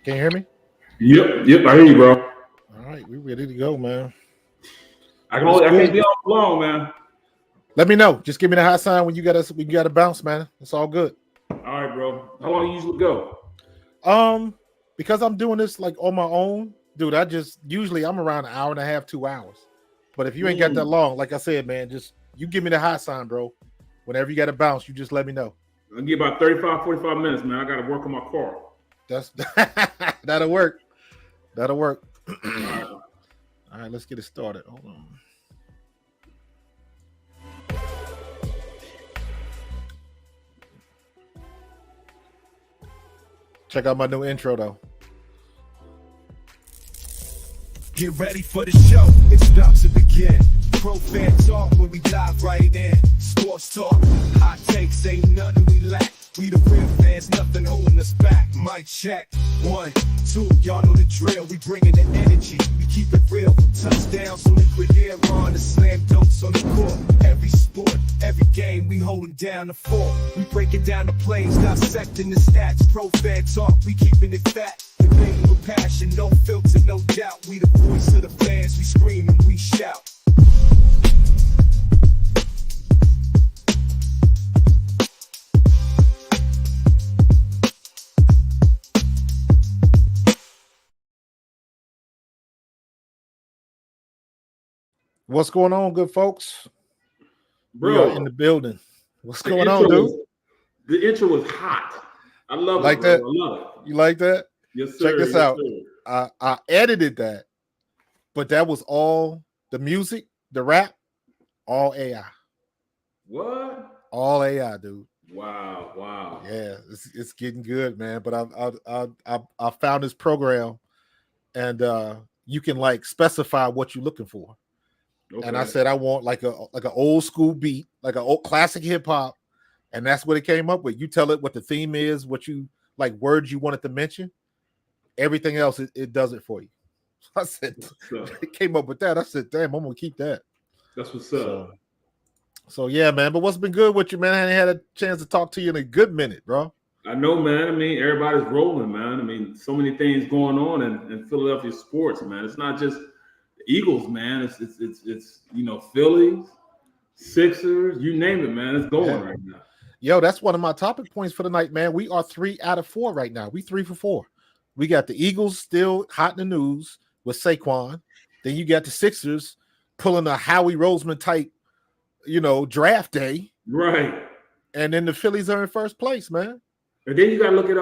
Can you hear me? Yep, I hear you, bro. All right, we ready to go, man. It's I cool. can't be on long, man. Let me know. Just give me the hot sign when you got us. We got to bounce, man. It's all good. All right, bro. How long you usually go? Um, because I'm doing this like on my own, dude. I just usually I'm around an hour and a half, 2 hours. But if you ain't got that Mm. long, like I said, man, just you give me the hot sign, bro. Whenever you got to bounce, you just let me know. I'll give about 35, 45 minutes, man. I got to work on my car. That's that'll work. That'll work. All right. All right, let's get it started. Hold on. Check out my new intro, though. Get ready for the show. It's about to begin. Pro fan talk when we dive right in. Sports talk, hot takes, ain't nothing we lack. We the real fans, nothing holding us back. Mic check, 1, 2, y'all know the drill. We bringing the energy, we keep it real. Touchdowns, so liquid air on the slam dunks on the court. Every sport, every game, we holding down the fort. We breaking down the plays, dissecting the stats. Pro fan talk, we keeping it fat. Debating with passion, no filter, no doubt. We the voice of the fans, we scream and we shout. What's going on, good folks? We are in Bro, the building. What's the going intro on, dude? was the intro was hot. I love Like it, bro. that? I love it. You like that? Yes, Check sir. this Yes, out. sir. I edited that, but that was all the music, the rap, all AI. What? All AI, dude. Wow. Yeah, it's getting good, man. But I found this program, and you can like specify what you're looking for. Okay. And I said I want like an old school beat, like an old classic hip hop, and that's what it came up with. You tell it what the theme is, what you like words you want it to mention. Everything else it does it for you. I said it came up with that. I said, damn, I'm gonna keep that. That's what's up. So yeah, man. But what's been good with you, man? I hadn't had a chance to talk to you in a good minute, bro. I know, man. I mean, everybody's rolling, man. I mean, so many things going on in Philadelphia sports, man. It's not just the Eagles, man. It's Phillies, Sixers, you name it, man. It's going right now. Yo, that's one of my topic points for the night, man. We are 3 out of 4 right now. We 3 for 4. We got the Eagles still hot in the news with Saquon. Then you got the Sixers pulling a Howie Roseman type, draft day. Right. And then the Phillies are in first place, man. And then you got to look at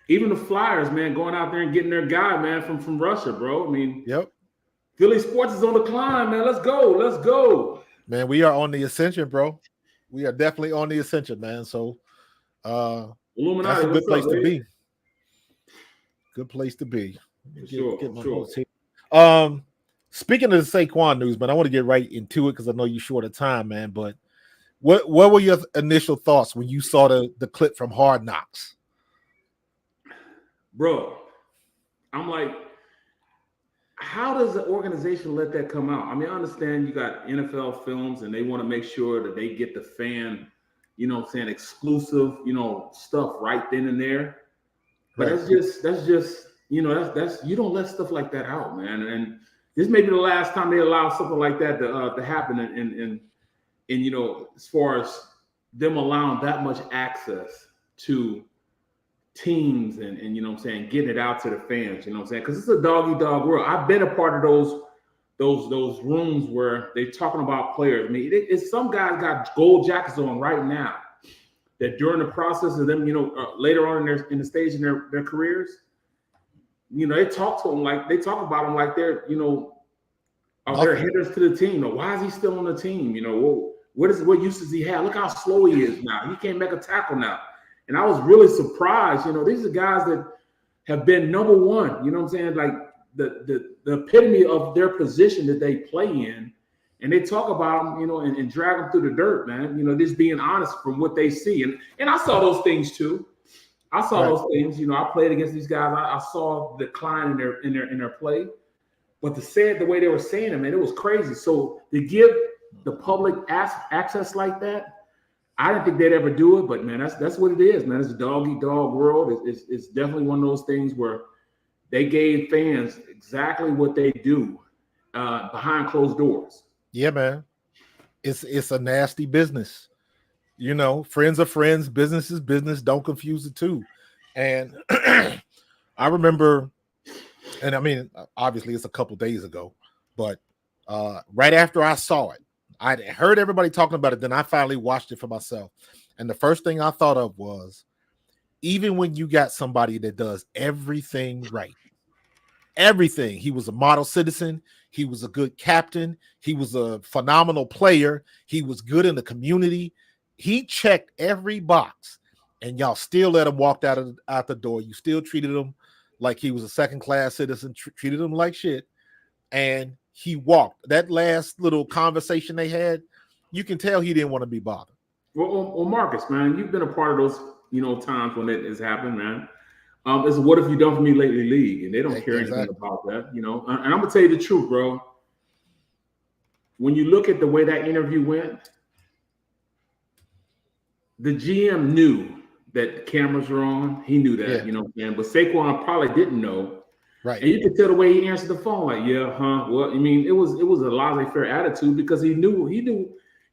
even the Flyers, man, going out there and getting their guy, man, from Russia, bro. I mean, yep. Philly sports is on the climb, man. Let's go. Man, we are on the ascension, bro. We are definitely on the ascension, man. So Illuminati, that's a good place to be. Good place to be. Sure. Speaking of the Saquon news, man, I want to get right into it because I know you're short of time, man. But what were your initial thoughts when you saw the clip from Hard Knocks? Bro, I'm like, how does the organization let that come out? I mean, I understand you got NFL films and they want to make sure that they get the fan, exclusive, stuff right then and there. But that's just you don't let stuff like that out, man. And this may be the last time they allow something like that to happen. And as far as them allowing that much access to teams and getting it out to the fans, because it's a dog-eat-dog world. I've been a part of those rooms where they're talking about players. I mean, it's some guys got gold jackets on right now that during the process of them, later on in the stage in their careers, they talk to them like about them like they're, they're hitters to the team. Why is he still on the team? What use does he have? Look how slow he is now. He can't make a tackle now. And I was really surprised. These are guys that have been number one. Like the epitome of their position that they play in. And they talk about them, and drag them through the dirt, man. Just being honest from what they see. And I saw those things too. I saw those things. I played against these guys. I saw the decline in their play. But to say it the way they were saying it, man, it was crazy. So to give the public access like that, I didn't think they'd ever do it. But man, that's what it is, man. It's a dog-eat-dog world. It's definitely one of those things where they gave fans exactly what they do behind closed doors. Yeah, man. It's a nasty business. You know, friends are friends, business is business. Don't confuse the two. And I remember, and I mean, obviously it's a couple days ago, but right after I saw it, I heard everybody talking about it. Then I finally watched it for myself. And the first thing I thought of was, even when you got somebody that does everything right, everything, he was a model citizen, he was a good captain, he was a phenomenal player, he was good in the community, he checked every box, and y'all still let him walk out the door. You still treated him like he was a second-class citizen, treated him like shit, and he walked. That last little conversation they had, you can tell he didn't want to be bothered. Well, Marcus, man, you've been a part of those, times when it has happened, man. It's what have you done for me lately, league, and they don't care anything about that, And I'm gonna tell you the truth, bro. When you look at the way that interview went, the GM knew that the cameras were on. He knew that, But Saquon probably didn't know. Right. And you could tell the way he answered the phone, like, yeah, huh? Well, I mean, it was a laissez-faire attitude because he knew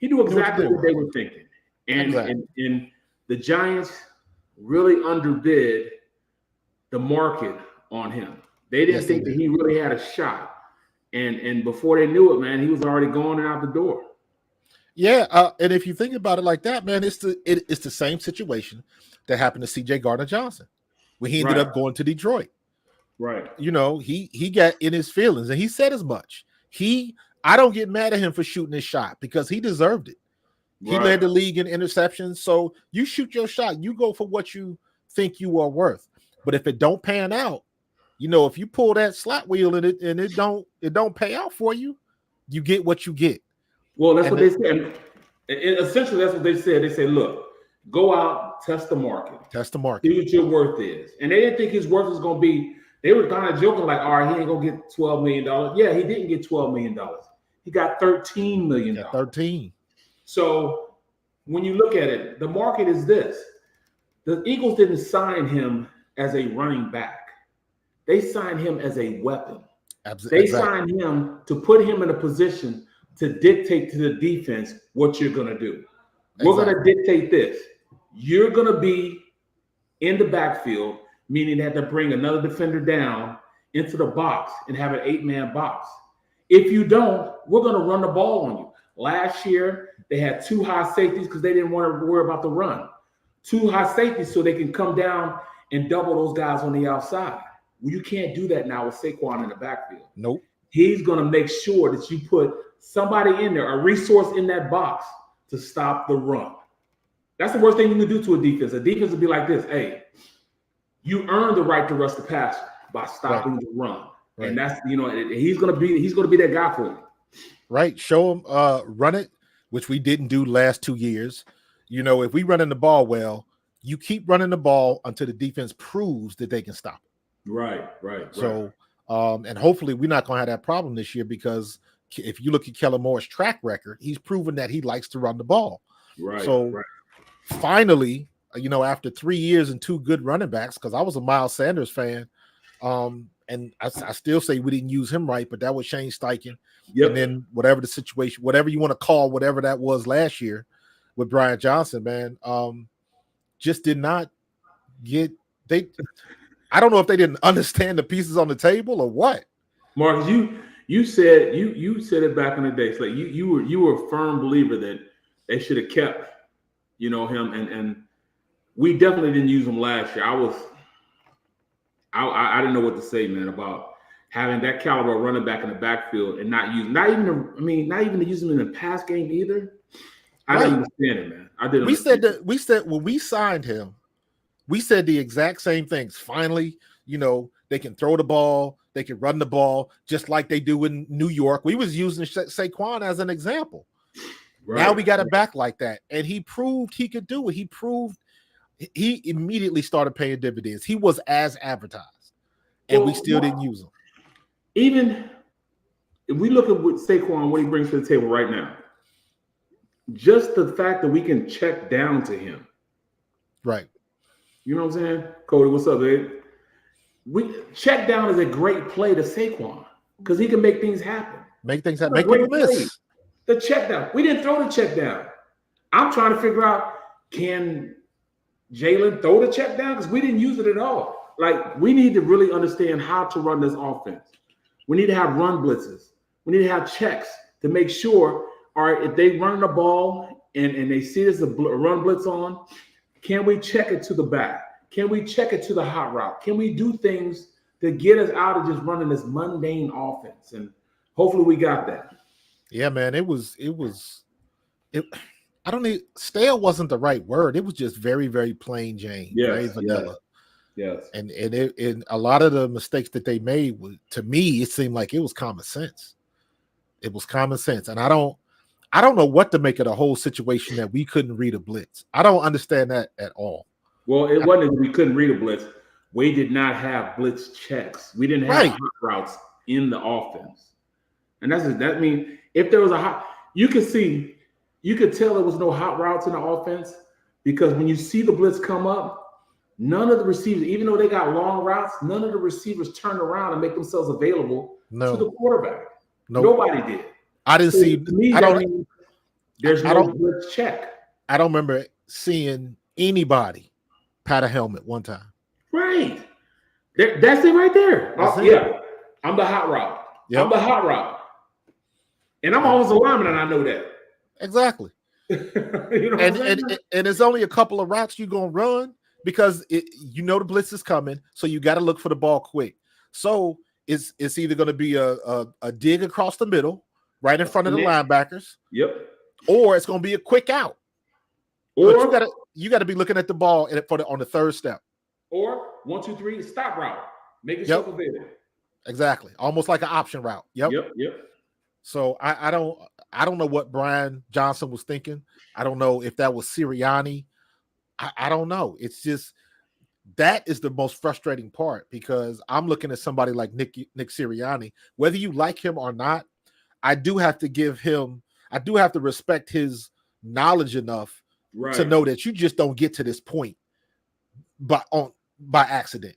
exactly what they were thinking. And the Giants really underbid the market on him. They didn't think that he really had a shot. And before they knew it, man, he was already going out the door. Yeah, and if you think about it like that, man, it's the same situation that happened to CJ Gardner-Johnson when he ended up going to Detroit. Right. He got in his feelings, and he said as much. I don't get mad at him for shooting his shot because he deserved it. He led the league in interceptions, so you shoot your shot. You go for what you think you are worth. But if it don't pan out, if you pull that slot wheel and it don't pay out for you, you get what you get. Well, that's what they said. Essentially, that's what they said. They said, look, go out, test the market. See what your worth is. And they didn't think his worth was going to be, they were kind of joking like, all right, he ain't going to get $12 million. Yeah, he didn't get $12 million. He got $13 million. 13. So when you look at it, the market is this. The Eagles didn't sign him as a running back. They signed him as a weapon. They signed him to put him in a position to dictate to the defense what you're going to do. We're going to dictate this. You're going to be in the backfield, meaning they have to bring another defender down into the box and have an 8-man box. If you don't, we're going to run the ball on you. Last year, they had 2 high safeties because they didn't want to worry about the run. 2 high safeties so they can come down and double those guys on the outside. Well, you can't do that now with Saquon in the backfield. Nope. He's going to make sure that you put somebody in there, a resource in that box to stop the run. That's the worst thing you can do to a defense. A defense would be like this. Hey, you earn the right to rush the passer by stopping the run. Right. And that's, he's going to be that guy for you. Right. Show him run it, which we didn't do last 2 years. If we run in the ball well, you keep running the ball until the defense proves that they can stop it. Right. So, and hopefully we're not going to have that problem this year because if you look at Kellen Moore's track record, he's proven that he likes to run the ball. Right. So finally, after 3 years and 2 good running backs, because I was a Miles Sanders fan, and I still say we didn't use him right, but that was Shane Steichen. Yep. And then whatever the situation, whatever you want to call whatever that was last year with Brian Johnson, man, just did not get they. I don't know if they didn't understand the pieces on the table or what. Marcus, you said it back in the day. It's like you were a firm believer that they should have kept, him, and we definitely didn't use him last year. I didn't know what to say, man, about having that caliber running back in the backfield and not even to use him in the pass game either. I didn't understand it, man. I didn't. We said when we signed him, we said the exact same things. Finally, they can throw the ball, they can run the ball, just like they do in New York. We was using Saquon as an example. Right. Now we got it back like that, and he proved he could do it. He immediately started paying dividends. He was as advertised, and we still didn't use him. Even if we look at what Saquon, what he brings to the table right now, just the fact that we can check down to him. Right. You know what I'm saying? Cody, what's up, babe? check down is a great play to Saquon because he can make things happen. Make things happen. Make people miss. The check down. We didn't throw the check down. I'm trying to figure out, can Jalen throw the check down? Because we didn't use it at all. Like, we need to really understand how to run this offense. We need to have run blitzes. We need to have checks to make sure, all right, if they run the ball and they see there's a run blitz on, can we check it to the back? Can we check it to the hot route? Can we do things to get us out of just running this mundane offense? And hopefully we got that. Yeah, man, it I don't need stale wasn't the right word. It was just very, very plain Jane, very vanilla. Yes. And a lot of the mistakes that they made, to me, it seemed like it was common sense. It was common sense. And I don't know what to make of the whole situation that we couldn't read a blitz. I don't understand that at all. Well, it wasn't that we couldn't read a blitz. We did not have blitz checks. We didn't have hot routes in the offense. And that means if there was you could tell there was no hot routes in the offense because when you see the blitz come up, none of the receivers, even though they got long routes, none of the receivers turned around and make themselves available to the quarterback. Nobody did. I didn't see. There's no blitz check. I don't remember seeing anybody pat a helmet one time. Right. That's it right there. Yeah. I'm the hot route. Yep. I'm the hot route. And I'm always a lineman, and I know that. Exactly. You know and it's only a couple of routes you're going to run because the blitz is coming, so you got to look for the ball quick. So it's either going to be a dig across the middle, right in front of the linebackers. Yep. Or it's going to be a quick out. Or you got to be looking at the ball on the third step. Or 1, 2, 3, stop route. Make yourself available. Exactly. Almost like an option route. Yep. So I don't know what Brian Johnson was thinking. I don't know if that was Sirianni. I don't know. It's just that is the most frustrating part because I'm looking at somebody like Nick Sirianni. Whether you like him or not, I do have to respect his knowledge enough to know that you just don't get to this point by accident.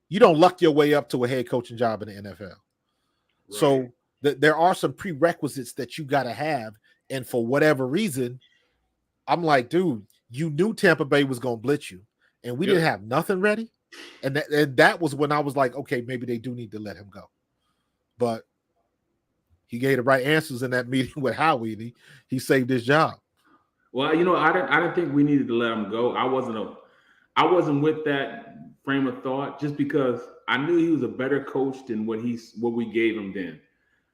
You don't luck your way up to a head coaching job in the NFL. Right. So there are some prerequisites that you got to have. And for whatever reason, I'm like, dude, you knew Tampa Bay was going to blitz you and we didn't have nothing ready. And that was when I was like, okay, maybe they do need to let him go. But he gave the right answers in that meeting with Howie. He saved his job. Well, I didn't think we needed to let him go. I wasn't with that frame of thought just because I knew he was a better coach than what we gave him then.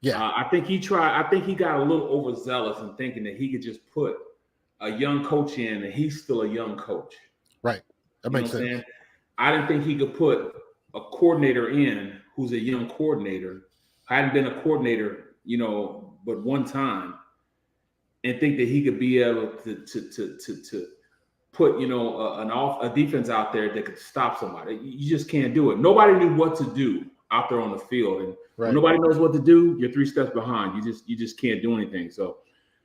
Yeah, I think he got a little overzealous in thinking that he could just put a young coach in and he's still a young coach. Right. That makes sense. I didn't think he could put a coordinator in who's a young coordinator. I hadn't been a coordinator, but one time, and think that he could be able to put a defense out there that could stop somebody. You just can't do it. Nobody knew what to do out there on the field, and when nobody knows what to do, you're 3 steps behind. You just can't do anything. So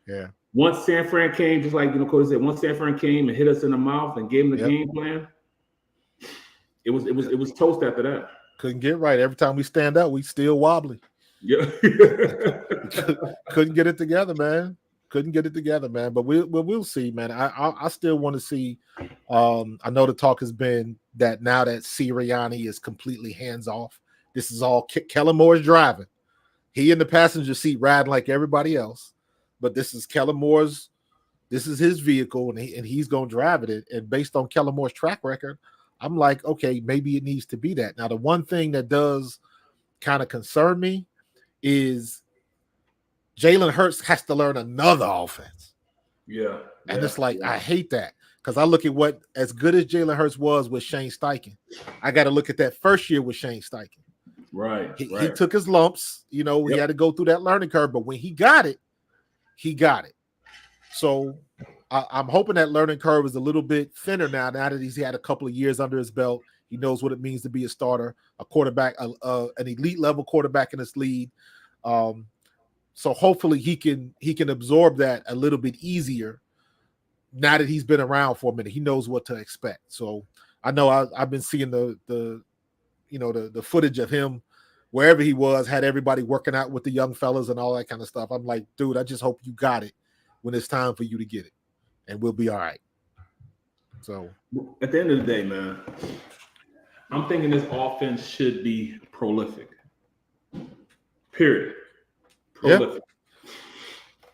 yeah. Once San Fran came, just like Cody said, once San Fran came and hit us in the mouth and gave him the game plan, it was toast after that. Couldn't get right. Every time we stand up, we still wobbly. Yeah. Couldn't get it together, man. But we'll see, man. I still want to see. I know the talk has been that now that Sirianni is completely hands off, this is all Kellen Moore's driving. He in the passenger seat riding like everybody else, but this is Kellen Moore's. This is his vehicle, and he's gonna drive it. And based on Kellen Moore's track record, I'm like, okay, maybe it needs to be that. Now, the one thing that does kind of concern me is Jalen Hurts has to learn another offense. Yeah. And it's like, I hate that because I look at what as good as Jalen Hurts was with Shane Steichen. I got to look at that first year with Shane Steichen. Right. He took his lumps, he had to go through that learning curve, but when he got it, he got it. So I'm hoping that learning curve is a little bit thinner now that he's had a couple of years under his belt. He knows what it means to be a starter, a quarterback, an elite level quarterback in this league. So hopefully he can absorb that a little bit easier now that he's been around for a minute. He knows what to expect. So I know I've been seeing the the footage of him wherever he was, had everybody working out with the young fellas and all that kind of stuff. I'm like, dude, I just hope you got it when it's time for you to get it, and we'll be all right. So at the end of the day, man, I'm thinking this offense should be prolific. Period. Prolific. Yeah.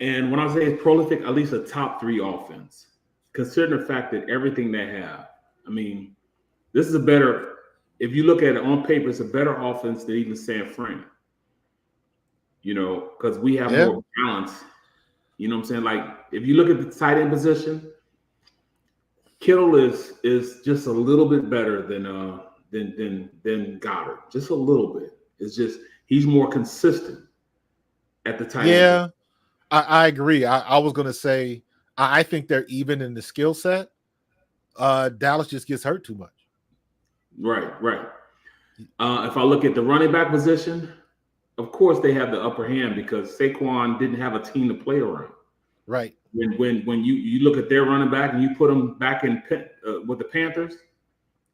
And when I say it's prolific, at least a top 3 offense, considering the fact that everything they have. I mean, this is a better. If you look at it on paper, it's a better offense than even San Fran. Because we have more balance. You know what I'm saying? Like, if you look at the tight end position, Kittle is just a little bit better than Goddard. Just a little bit. It's just he's more consistent at the tight end. Yeah, I agree. I was gonna say I think they're even in the skill set. Dallas just gets hurt too much. Right. If I look at the running back position, of course they have the upper hand because Saquon didn't have a team to play around. Right. When you look at their running back and you put him back in with the Panthers,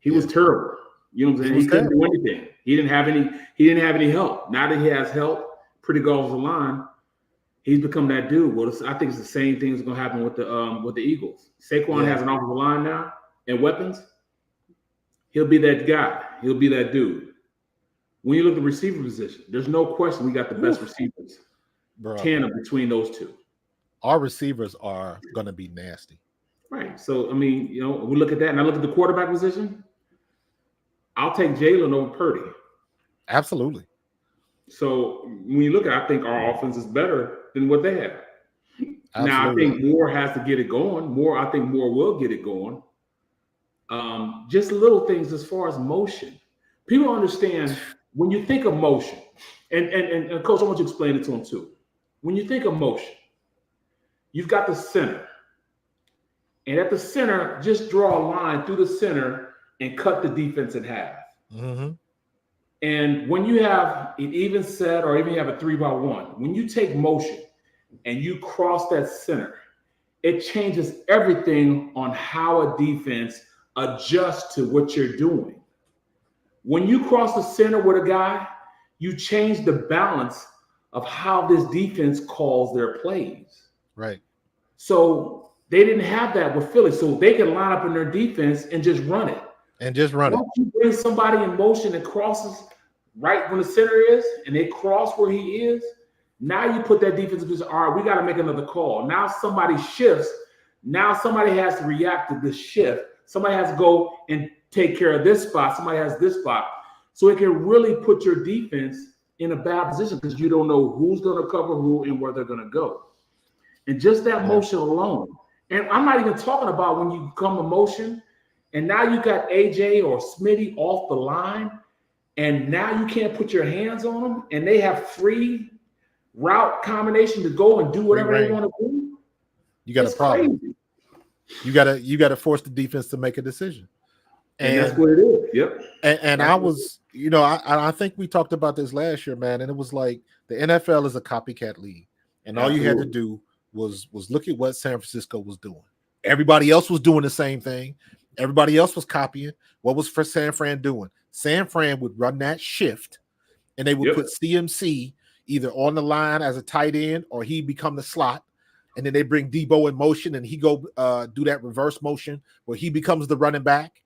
he was terrible. You know what I'm saying? He couldn't do anything. He didn't have any help. Now that he has help, pretty good off the line, he's become that dude. Well, I think it's the same thing that's going to happen with the Eagles. Saquon has an offensive line now and weapons. He'll be that guy. He'll be that dude. When you look at the receiver position, there's no question we got the best receivers. Tandem between those two. Our receivers are going to be nasty. Right. So, I mean, we look at that, and I look at the quarterback position. I'll take Jalen over Purdy. Absolutely. So, when you look at it, I think our offense is better than what they have. Absolutely. Now, I think Moore has to get it going. I think Moore will get it going. Just little things as far as motion. People understand when you think of motion, and Coach, I want you to explain it to them too. When you think of motion, you've got the center. And at the center, just draw a line through the center and cut the defense in half. Mm-hmm. And when you have an even set or even you have a 3-by-1, when you take motion and you cross that center, it changes everything on how a defense adjusts to what you're doing. When you cross the center with a guy, you change the balance of how this defense calls their plays. Right. So they didn't have that with Philly. So they can line up in their defense and just run it. Once you bring somebody in motion that crosses right when the center is and they cross where he is, now you put that defense in position. All right, we got to make another call. Now somebody shifts. Now somebody has to react to this shift. Somebody has to go and take care of this spot. Somebody has this spot. So it can really put your defense in a bad position because you don't know who's going to cover who and where they're going to go. And just that motion alone. And I'm not even talking about when you come to motion and now you got AJ or Smitty off the line and now you can't put your hands on them and they have free route combination to go and do whatever they want to do. You got a problem. Crazy. You got to force the defense to make a decision. And that's what it is. Yep. And I was, I think we talked about this last year, man. And it was like the NFL is a copycat league. And all you had to do was look at what San Francisco was doing. Everybody else was doing the same thing. Everybody else was copying. What was for San Fran doing? San Fran would run that shift and they would put CMC either on the line as a tight end or he become the slot. And then they bring Debo in motion and he go do that reverse motion where he becomes the running back.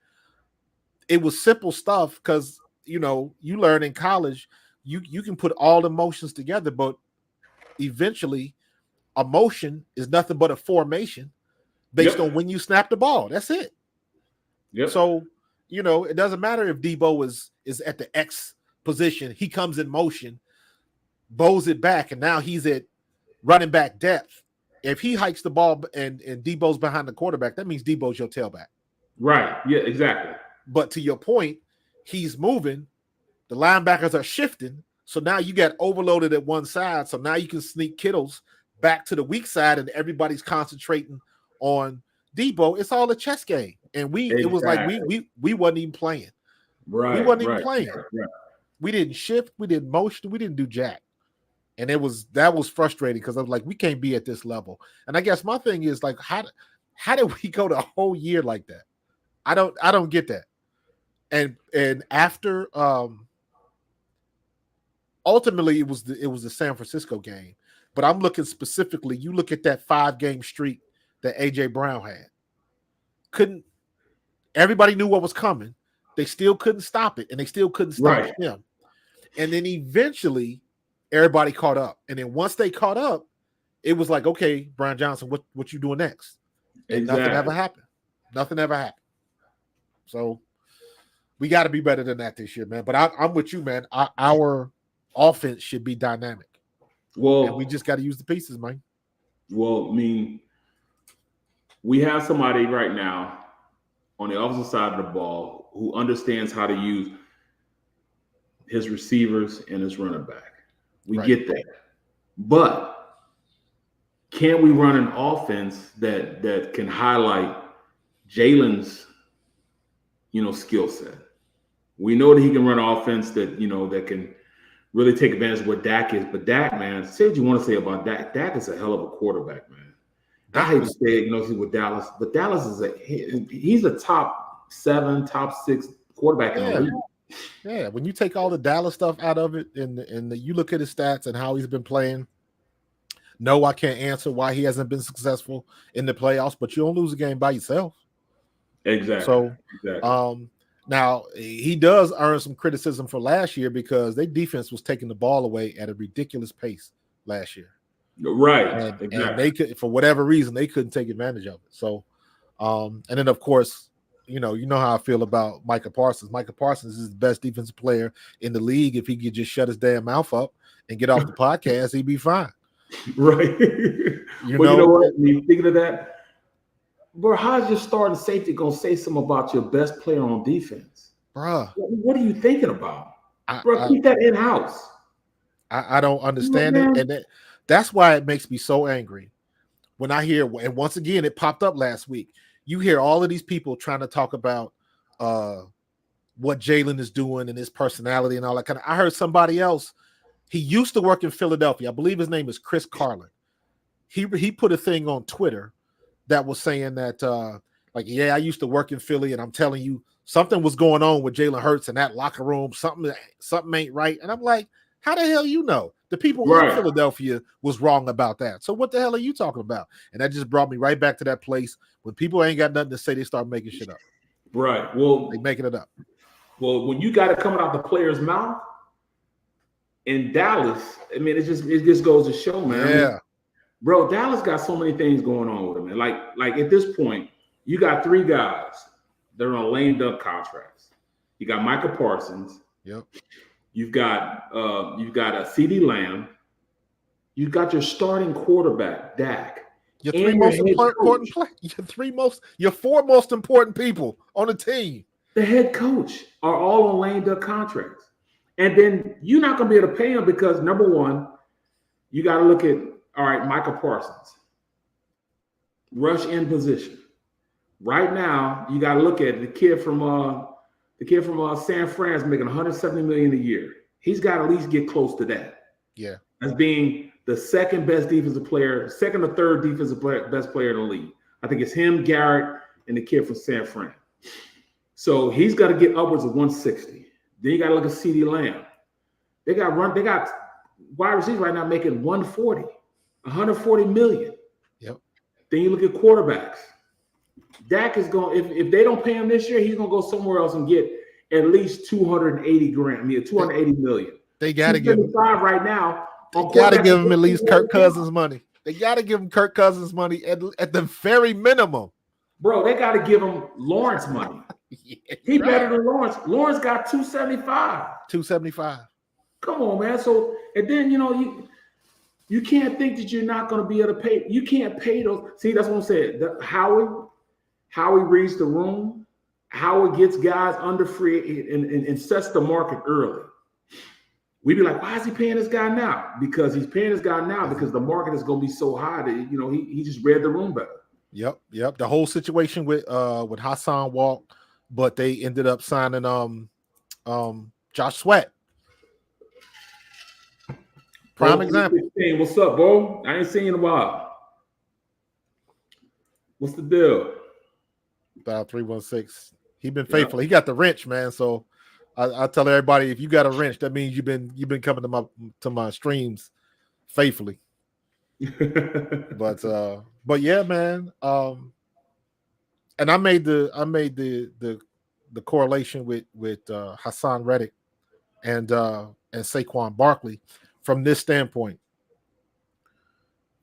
It was simple stuff because, you learn in college, you can put all the motions together, but eventually a motion is nothing but a formation based on when you snap the ball. That's it. Yep. So, it doesn't matter if Debo is at the X position. He comes in motion, bows it back, and now he's at running back depth. If he hikes the ball and Debo's behind the quarterback, that means Debo's your tailback. Right. Yeah, exactly. But to your point, he's moving. The linebackers are shifting. So now you got overloaded at one side. So now you can sneak Kittles back to the weak side and everybody's concentrating on Debo. It's all a chess game. And it was like we wasn't even playing. Right. We wasn't even playing. Right. We didn't shift. We didn't motion. We didn't do jack. And that was frustrating because I was like, we can't be at this level. And I guess my thing is like, how did we go the whole year like that? I don't get that. And after ultimately it was the San Francisco game. But I'm looking specifically, you look at that 5-game streak that AJ Brown had. Everybody knew what was coming. They still couldn't stop it, and they still couldn't stop him. And then eventually everybody caught up. And then once they caught up, it was like, okay, Brian Johnson, what you doing next? And nothing ever happened. Nothing ever happened. So we got to be better than that this year, man. But I'm with you, man. Our offense should be dynamic. Well, and we just got to use the pieces, man. Well, I mean, we have somebody right now on the opposite side of the ball who understands how to use his receivers and his running back. We get that. But can we run an offense that can highlight Jalen's, skill set? We know that he can run an offense that can really take advantage of what Dak is. But Dak, man, say what you want to say about Dak. Dak is a hell of a quarterback, man. I hate to say it, he's with Dallas, but Dallas he's a top 7, top 6 quarterback in the league. Yeah, when you take all the Dallas stuff out of it and you look at his stats and how he's been playing, no, I can't answer why he hasn't been successful in the playoffs, but you don't lose a game by yourself. Exactly. So, now he does earn some criticism for last year because their defense was taking the ball away at a ridiculous pace last year. Right. And they could, for whatever reason, they couldn't take advantage of it. So, and then of course, you know how I feel about Micah Parsons. Micah Parsons is the best defensive player in the league. If he could just shut his damn mouth up and get off the podcast, he'd be fine. Right. You know what? When you thinking of that, bro, how's your starting safety gonna say something about your best player on defense? Bruh. What are you thinking about? Bro, keep that in-house. I don't understand it. And that's why it makes me so angry when I hear, and once again, it popped up last week. You hear all of these people trying to talk about what Jalen is doing and his personality and all that kind of. I heard somebody else. He used to work in Philadelphia. I believe his name is Chris Carlin. He put a thing on Twitter that was saying that, I used to work in Philly, and I'm telling you, something was going on with Jalen Hurts in that locker room. Something ain't right. And I'm like, how the hell you know? The people in Philadelphia was wrong about that. So what the hell are you talking about? And that just brought me right back to that place when people ain't got nothing to say, they start making shit up. Right. Well, they making it up. Well, when you got it coming out the player's mouth in Dallas, I mean, it just goes to show, man. Yeah. I mean, bro, Dallas got so many things going on with him, man. Like at this point, you got 3 guys that are on lame duck contracts. You got Micah Parsons. Yep. You've got a CeeDee Lamb. You've got your starting quarterback, Dak. Your 3 most important players. Your 4 most important people on the team. The head coach are all on lame duck contracts. And then you're not going to be able to pay them because, number one, you got to look at, all right, Micah Parsons. Rush in position. Right now, you got to look at the kid from San Fran is making $170 million a year. He's got to at least get close to that. Yeah. As being the second best defensive player, second or third defensive best player in the league. I think it's him, Garrett, and the kid from San Fran. So he's got to get upwards of 160. Then you got to look at CeeDee Lamb. They got wide receivers right now making 140 million. Yep. Then you look at quarterbacks. Dak is going, if they don't pay him this year, he's going to go somewhere else and get at least 280 million. They got to give him right now. They got to give him at least Kirk Cousins money. They got to give him Kirk Cousins money at the very minimum. Bro, they got to give him Lawrence money. He better than Lawrence. Lawrence got 275. Come on, man. So, and then, you can't think that you're not going to be able to pay. You can't pay those. See, that's what I'm saying. How he reads the room, how he gets guys under free and sets the market early. We'd be like, why is he paying this guy now? Because he's paying this guy now because the market is going to be so high that, he just read the room better. Yep. The whole situation with Hassan walked, but they ended up signing Josh Sweat. Prime example. What's up, bro? I ain't seen you in a while. What's the deal? About 316. He been faithful. He got the wrench, man. So I tell everybody, if you got a wrench, that means you've been coming to my streams faithfully. but yeah, man. And I made the correlation with Hassan Reddick and Saquon Barkley from this standpoint.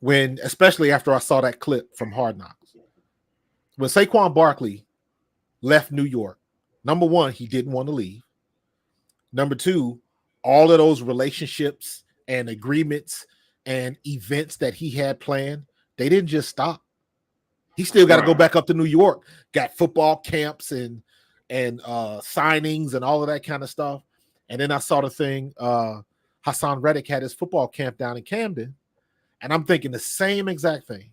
When, especially after I saw that clip from Hard Knocks, when Saquon Barkley left New York, number one, he didn't want to leave. Number two, all of those relationships and agreements and events that he had planned, they didn't just stop. He still got to go back up to New York, got football camps and signings and all of that kind of stuff. And then I saw the thing, Hassan Reddick had his football camp down in Camden. And I'm thinking the same exact thing.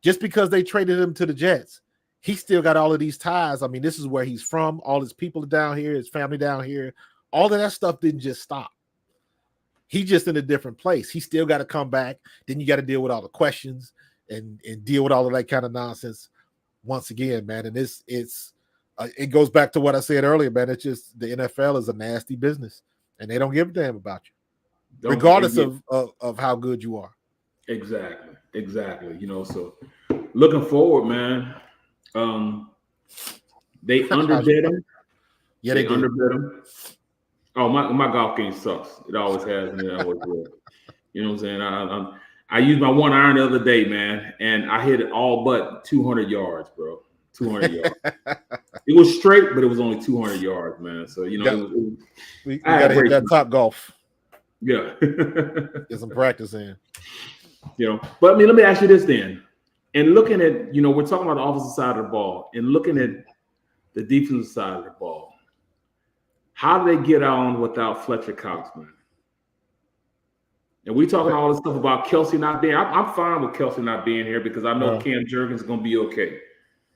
Just because they traded him to the Jets, he still got all of these ties. I mean, this is where he's from. All his people are down here, his family down here. All of that stuff didn't just stop. He's just in a different place. He still got to come back. Then you got to deal with all the questions and deal with all of that kind of nonsense once again, man. And it goes back to what I said earlier, man. It's just the NFL is a nasty business, and they don't give a damn about you, regardless of how good you are. Exactly. So looking forward, man. They underbid him. Yeah, they underbid him. Oh, my golf game sucks. It always has, and it always will. You know what I'm saying? I used my one iron the other day, man, and I hit it all but 200 yards, bro. 200 yards. It was straight, but it was only 200 yards, man. So we got to hit that Top Golf. Yeah, get some practice in. But I mean, let me ask you this then. And looking at, we're talking about the offensive side of the ball, and looking at the defensive side of the ball, how do they get on without Fletcher Cox, man? And we talking all this stuff about Kelsey not being. I'm fine with Kelsey not being here because I know Cam Jurgens is going to be okay.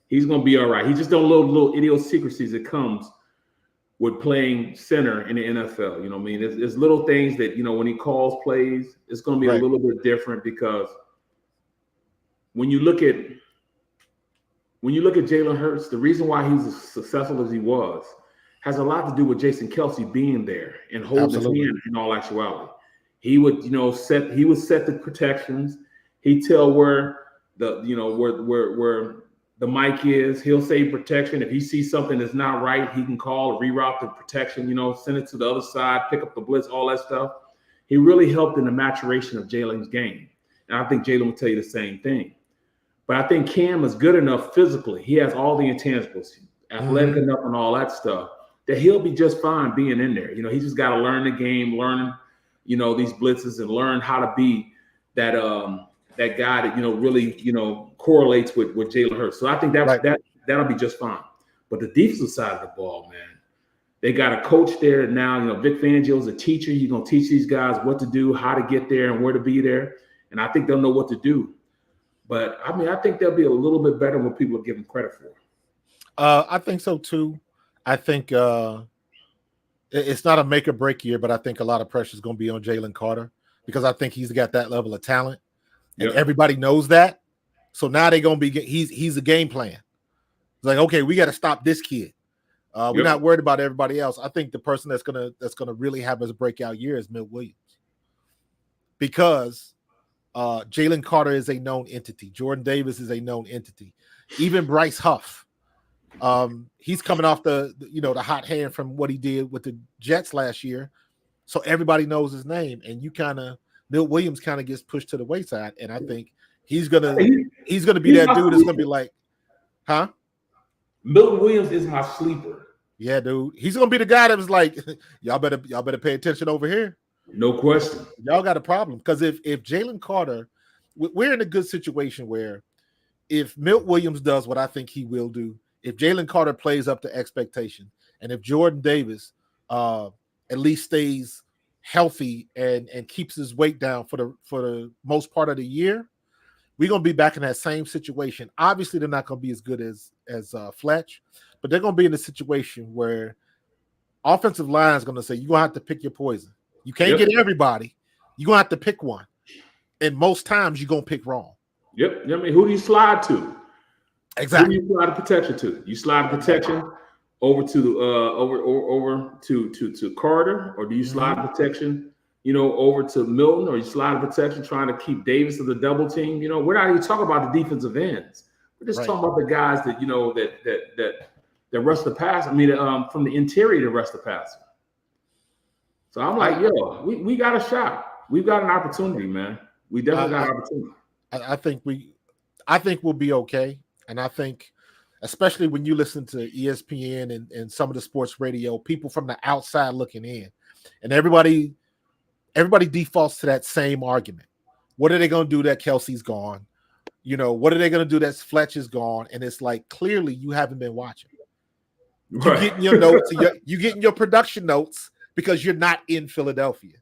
He's going to be all right. He just don't little idiosyncrasies that comes with playing center in the NFL. You know what I mean? There's little things that, when he calls plays, it's going to be a little bit different because when you look at Jalen Hurts, the reason why he's as successful as he was has a lot to do with Jason Kelsey being there and holding his hand in all actuality. He would, set the protections. He'd tell where where the mic is. He'll say protection. If he sees something that's not right, he can call, reroute the protection, send it to the other side, pick up the blitz, all that stuff. He really helped in the maturation of Jalen's game. And I think Jalen will tell you the same thing. But I think Cam is good enough physically. He has all the intangibles, athletic enough and all that stuff, that he'll be just fine being in there. He just got to learn the game, learn, these blitzes and learn how to be that that guy that, really, correlates with Jalen Hurts. So I think that'll be just fine. But the defensive side of the ball, man, they got a coach there now. Vic Fangio's a teacher. He's going to teach these guys what to do, how to get there and where to be there. And I think they'll know what to do. But, I mean, I think they'll be a little bit better than what people are giving credit for. I think so, too. I think it's not a make or break year, but I think a lot of pressure is going to be on Jalen Carter because I think he's got that level of talent. And everybody knows that. So now they're going to be he's a game plan. It's like, okay, we got to stop this kid. We're not worried about everybody else. I think the person that's gonna really have his breakout year is Milt Williams. Because Jalen Carter is a known entity. Jordan Davis is a known entity. Even Bryce Huff. He's coming off the hot hand from what he did with the Jets last year. So everybody knows his name. And Milt Williams kind of gets pushed to the wayside. And I think he's gonna be that dude that's gonna be like, huh? Milton Williams is my sleeper. Yeah, dude. He's gonna be the guy that was like, y'all better pay attention over here. No question. Y'all got a problem. Because if Jalen Carter, we're in a good situation where if Milt Williams does what I think he will do, if Jalen Carter plays up to expectation, and if Jordan Davis at least stays healthy and keeps his weight down for the most part of the year, we're gonna be back in that same situation. Obviously, they're not gonna be as good as Fletch, but they're gonna be in a situation where offensive line is gonna say you're gonna have to pick your poison. You can't get everybody. You're gonna have to pick one, and most times you're gonna pick wrong. Yep. I mean, who do you slide to? Exactly. Who do you slide the protection to? You slide the protection over to over to Carter, or do you slide protection, over to Milton, or you slide protection trying to keep Davis to the double team? We're not even talking about the defensive ends. We're just talking about the guys that that rush the pass. I mean, from the interior to rush the passer. So I'm like, we got a shot. We've got an opportunity, man. We definitely got an opportunity. I think we'll be okay, and I think, especially when you listen to ESPN and some of the sports radio, people from the outside looking in, and everybody defaults to that same argument. What are they going to do that Kelsey's gone? What are they going to do that Fletch is gone? And it's like, clearly you haven't been watching. You're getting your notes, you're getting your production notes because you're not in Philadelphia.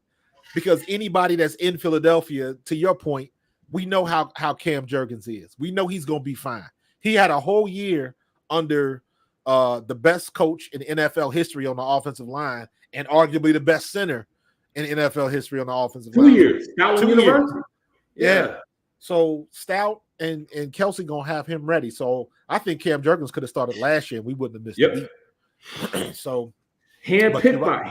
Because anybody that's in Philadelphia, to your point, we know how Cam Jurgens is. We know he's going to be fine. He had a whole year under the best coach in NFL history on the offensive line, and arguably the best center in NFL history on the offensive line. 2 years. Stout University. Yeah. So Stout and Kelsey going to have him ready. So I think Cam Jurgens could have started last year and we wouldn't have missed a beat. So handpicked by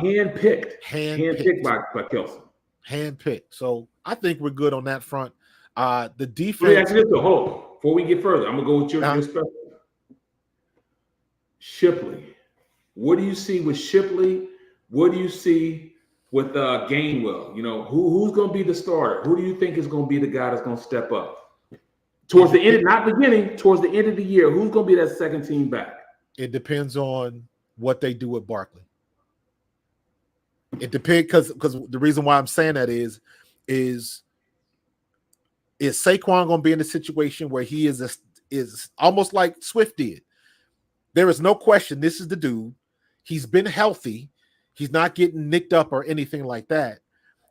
Kelsey. Handpicked. So I think we're good on that front. The defense. Hold on. Before we get further, I'm gonna go with your special. Shipley. What do you see with Shipley? What do you see with Gainwell? Who's gonna be the starter? Who do you think is gonna be the guy that's gonna step up towards the end, not beginning, towards the end of the year? Who's gonna be that second team back? It depends on what they do with Barkley. It depends because the reason why I'm saying that is Saquon going to be in a situation where he is almost like Swift did? There is no question this is the dude. He's been healthy. He's not getting nicked up or anything like that.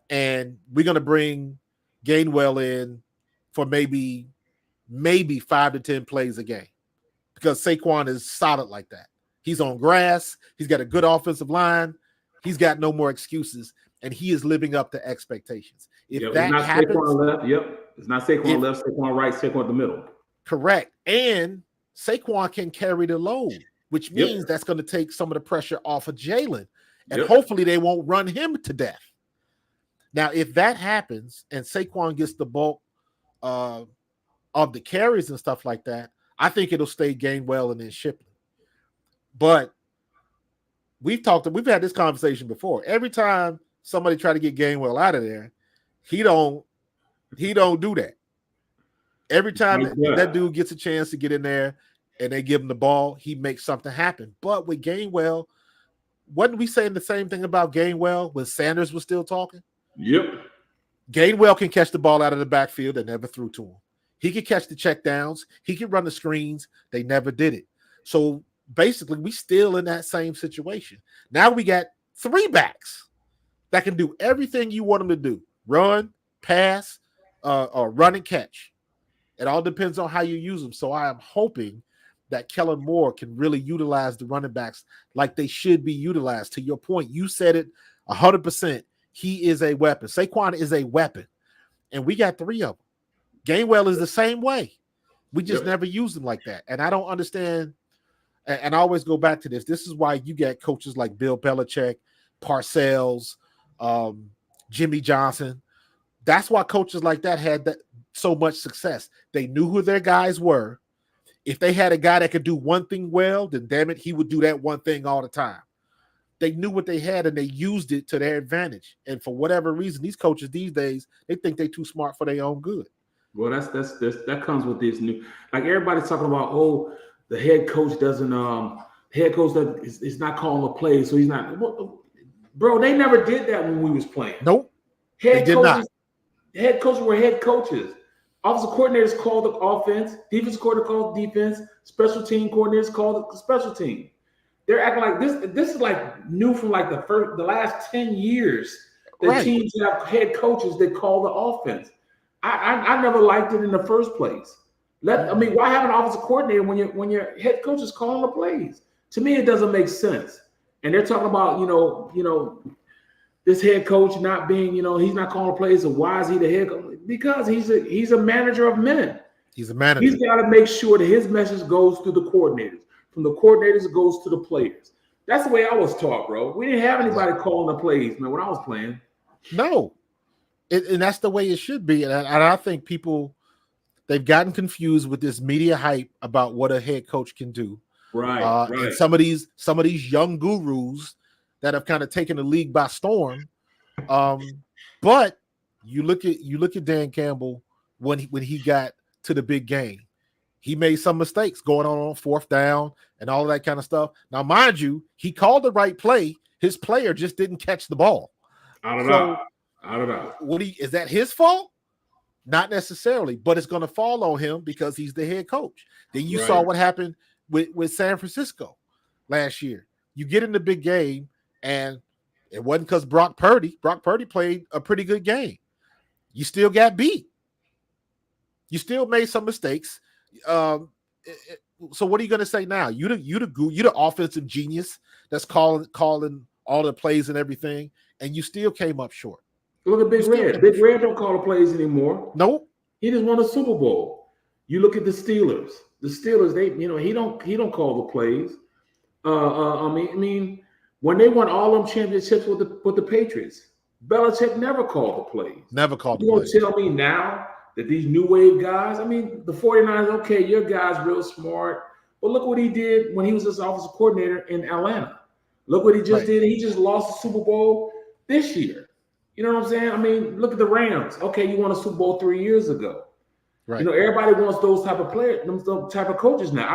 And we're going to bring Gainwell in for maybe 5 to 10 plays a game because Saquon is solid like that. He's on grass. He's got a good offensive line. He's got no more excuses, and he is living up to expectations. If that happens, Saquon left. It's not Saquon left, Saquon right, Saquon the middle. Correct. And Saquon can carry the load, which means that's going to take some of the pressure off of Jalen. And hopefully they won't run him to death. Now, if that happens and Saquon gets the bulk of the carries and stuff like that, I think it'll stay Gainwell and then Shipley. But we've had this conversation before. Every time somebody try to get Gainwell out of there, he don't do that. Every time that dude gets a chance to get in there and they give him the ball, he makes something happen. But with Gainwell, wasn't we saying the same thing about Gainwell when Sanders was still talking? Yep. Gainwell can catch the ball out of the backfield. They never threw to him. He could catch the check downs. He could run the screens. They never did it. So basically, we still in that same situation. Now we got 3 backs that can do everything you want them to do. Run, pass, or run and catch. It all depends on how you use them. So I am hoping that Kellen Moore can really utilize the running backs like they should be utilized. To your point, you said it 100%. He is a weapon. Saquon is a weapon. And we got 3 of them. Gainwell is the same way. We just never use them like that. And I don't understand. And I always go back to this. This is why you get coaches like Bill Belichick, Parcells, Jimmy Johnson. That's why coaches like that had so much success. They knew who their guys were. If they had a guy that could do one thing well, then damn it, he would do that one thing all the time. They knew what they had and they used it to their advantage. And for whatever reason, these coaches these days, they think they're too smart for their own good. Well, that comes with this new, like everybody's talking about, the head coach doesn't is not calling the play, so he's not. Bro, they never did that when we was playing. Nope. They did not. Head coaches were head coaches. Offensive coordinators called the offense, defensive coordinator called defense, special team coordinators called the special team. They're acting like this. This is like new from like the last 10 years. The teams have head coaches that call the offense. I never liked it in the first place. Why have an offensive coordinator when your head coach is calling the plays? To me, it doesn't make sense. And they're talking about, this head coach not being, he's not calling the plays. So why is he the head coach? Because he's a manager of men. He's a manager. He's got to make sure that his message goes through the coordinators, From the coordinators, it goes to the players. That's the way I was taught, bro. We didn't have anybody calling the plays, man, when I was playing. No. And that's the way it should be. And I think people, they've gotten confused with this media hype about what a head coach can do. Right. And some of these young gurus that have kind of taken the league by storm. But you look at Dan Campbell when he got to the big game. He made some mistakes going on fourth down and all of that kind of stuff. Now, mind you, he called the right play. His player just didn't catch the ball. I don't know. Is that his fault? Not necessarily, but it's going to fall on him because he's the head coach. Then you saw what happened with San Francisco last year. You get in the big game, and it wasn't because Brock Purdy played a pretty good game. You still got beat. You still made some mistakes. So what are you going to say now? You the offensive genius that's calling all the plays and everything, and you still came up short. Look at Big Red. Big Red don't call the plays anymore. Nope. He just won a Super Bowl. You look at the Steelers. The Steelers, he don't call the plays. I mean, when they won all them championships with the Patriots, Belichick never called the plays. Never called the plays. You don't tell me now that these new wave guys, I mean, the 49ers, okay, your guy's real smart, but look what he did when he was his offensive coordinator in Atlanta. Look what he just did. He just lost the Super Bowl this year. You know what I'm saying? I mean, look at the Rams. Okay, you won a Super Bowl 3 years ago. Right. You know, everybody wants those type of players, those type of coaches now.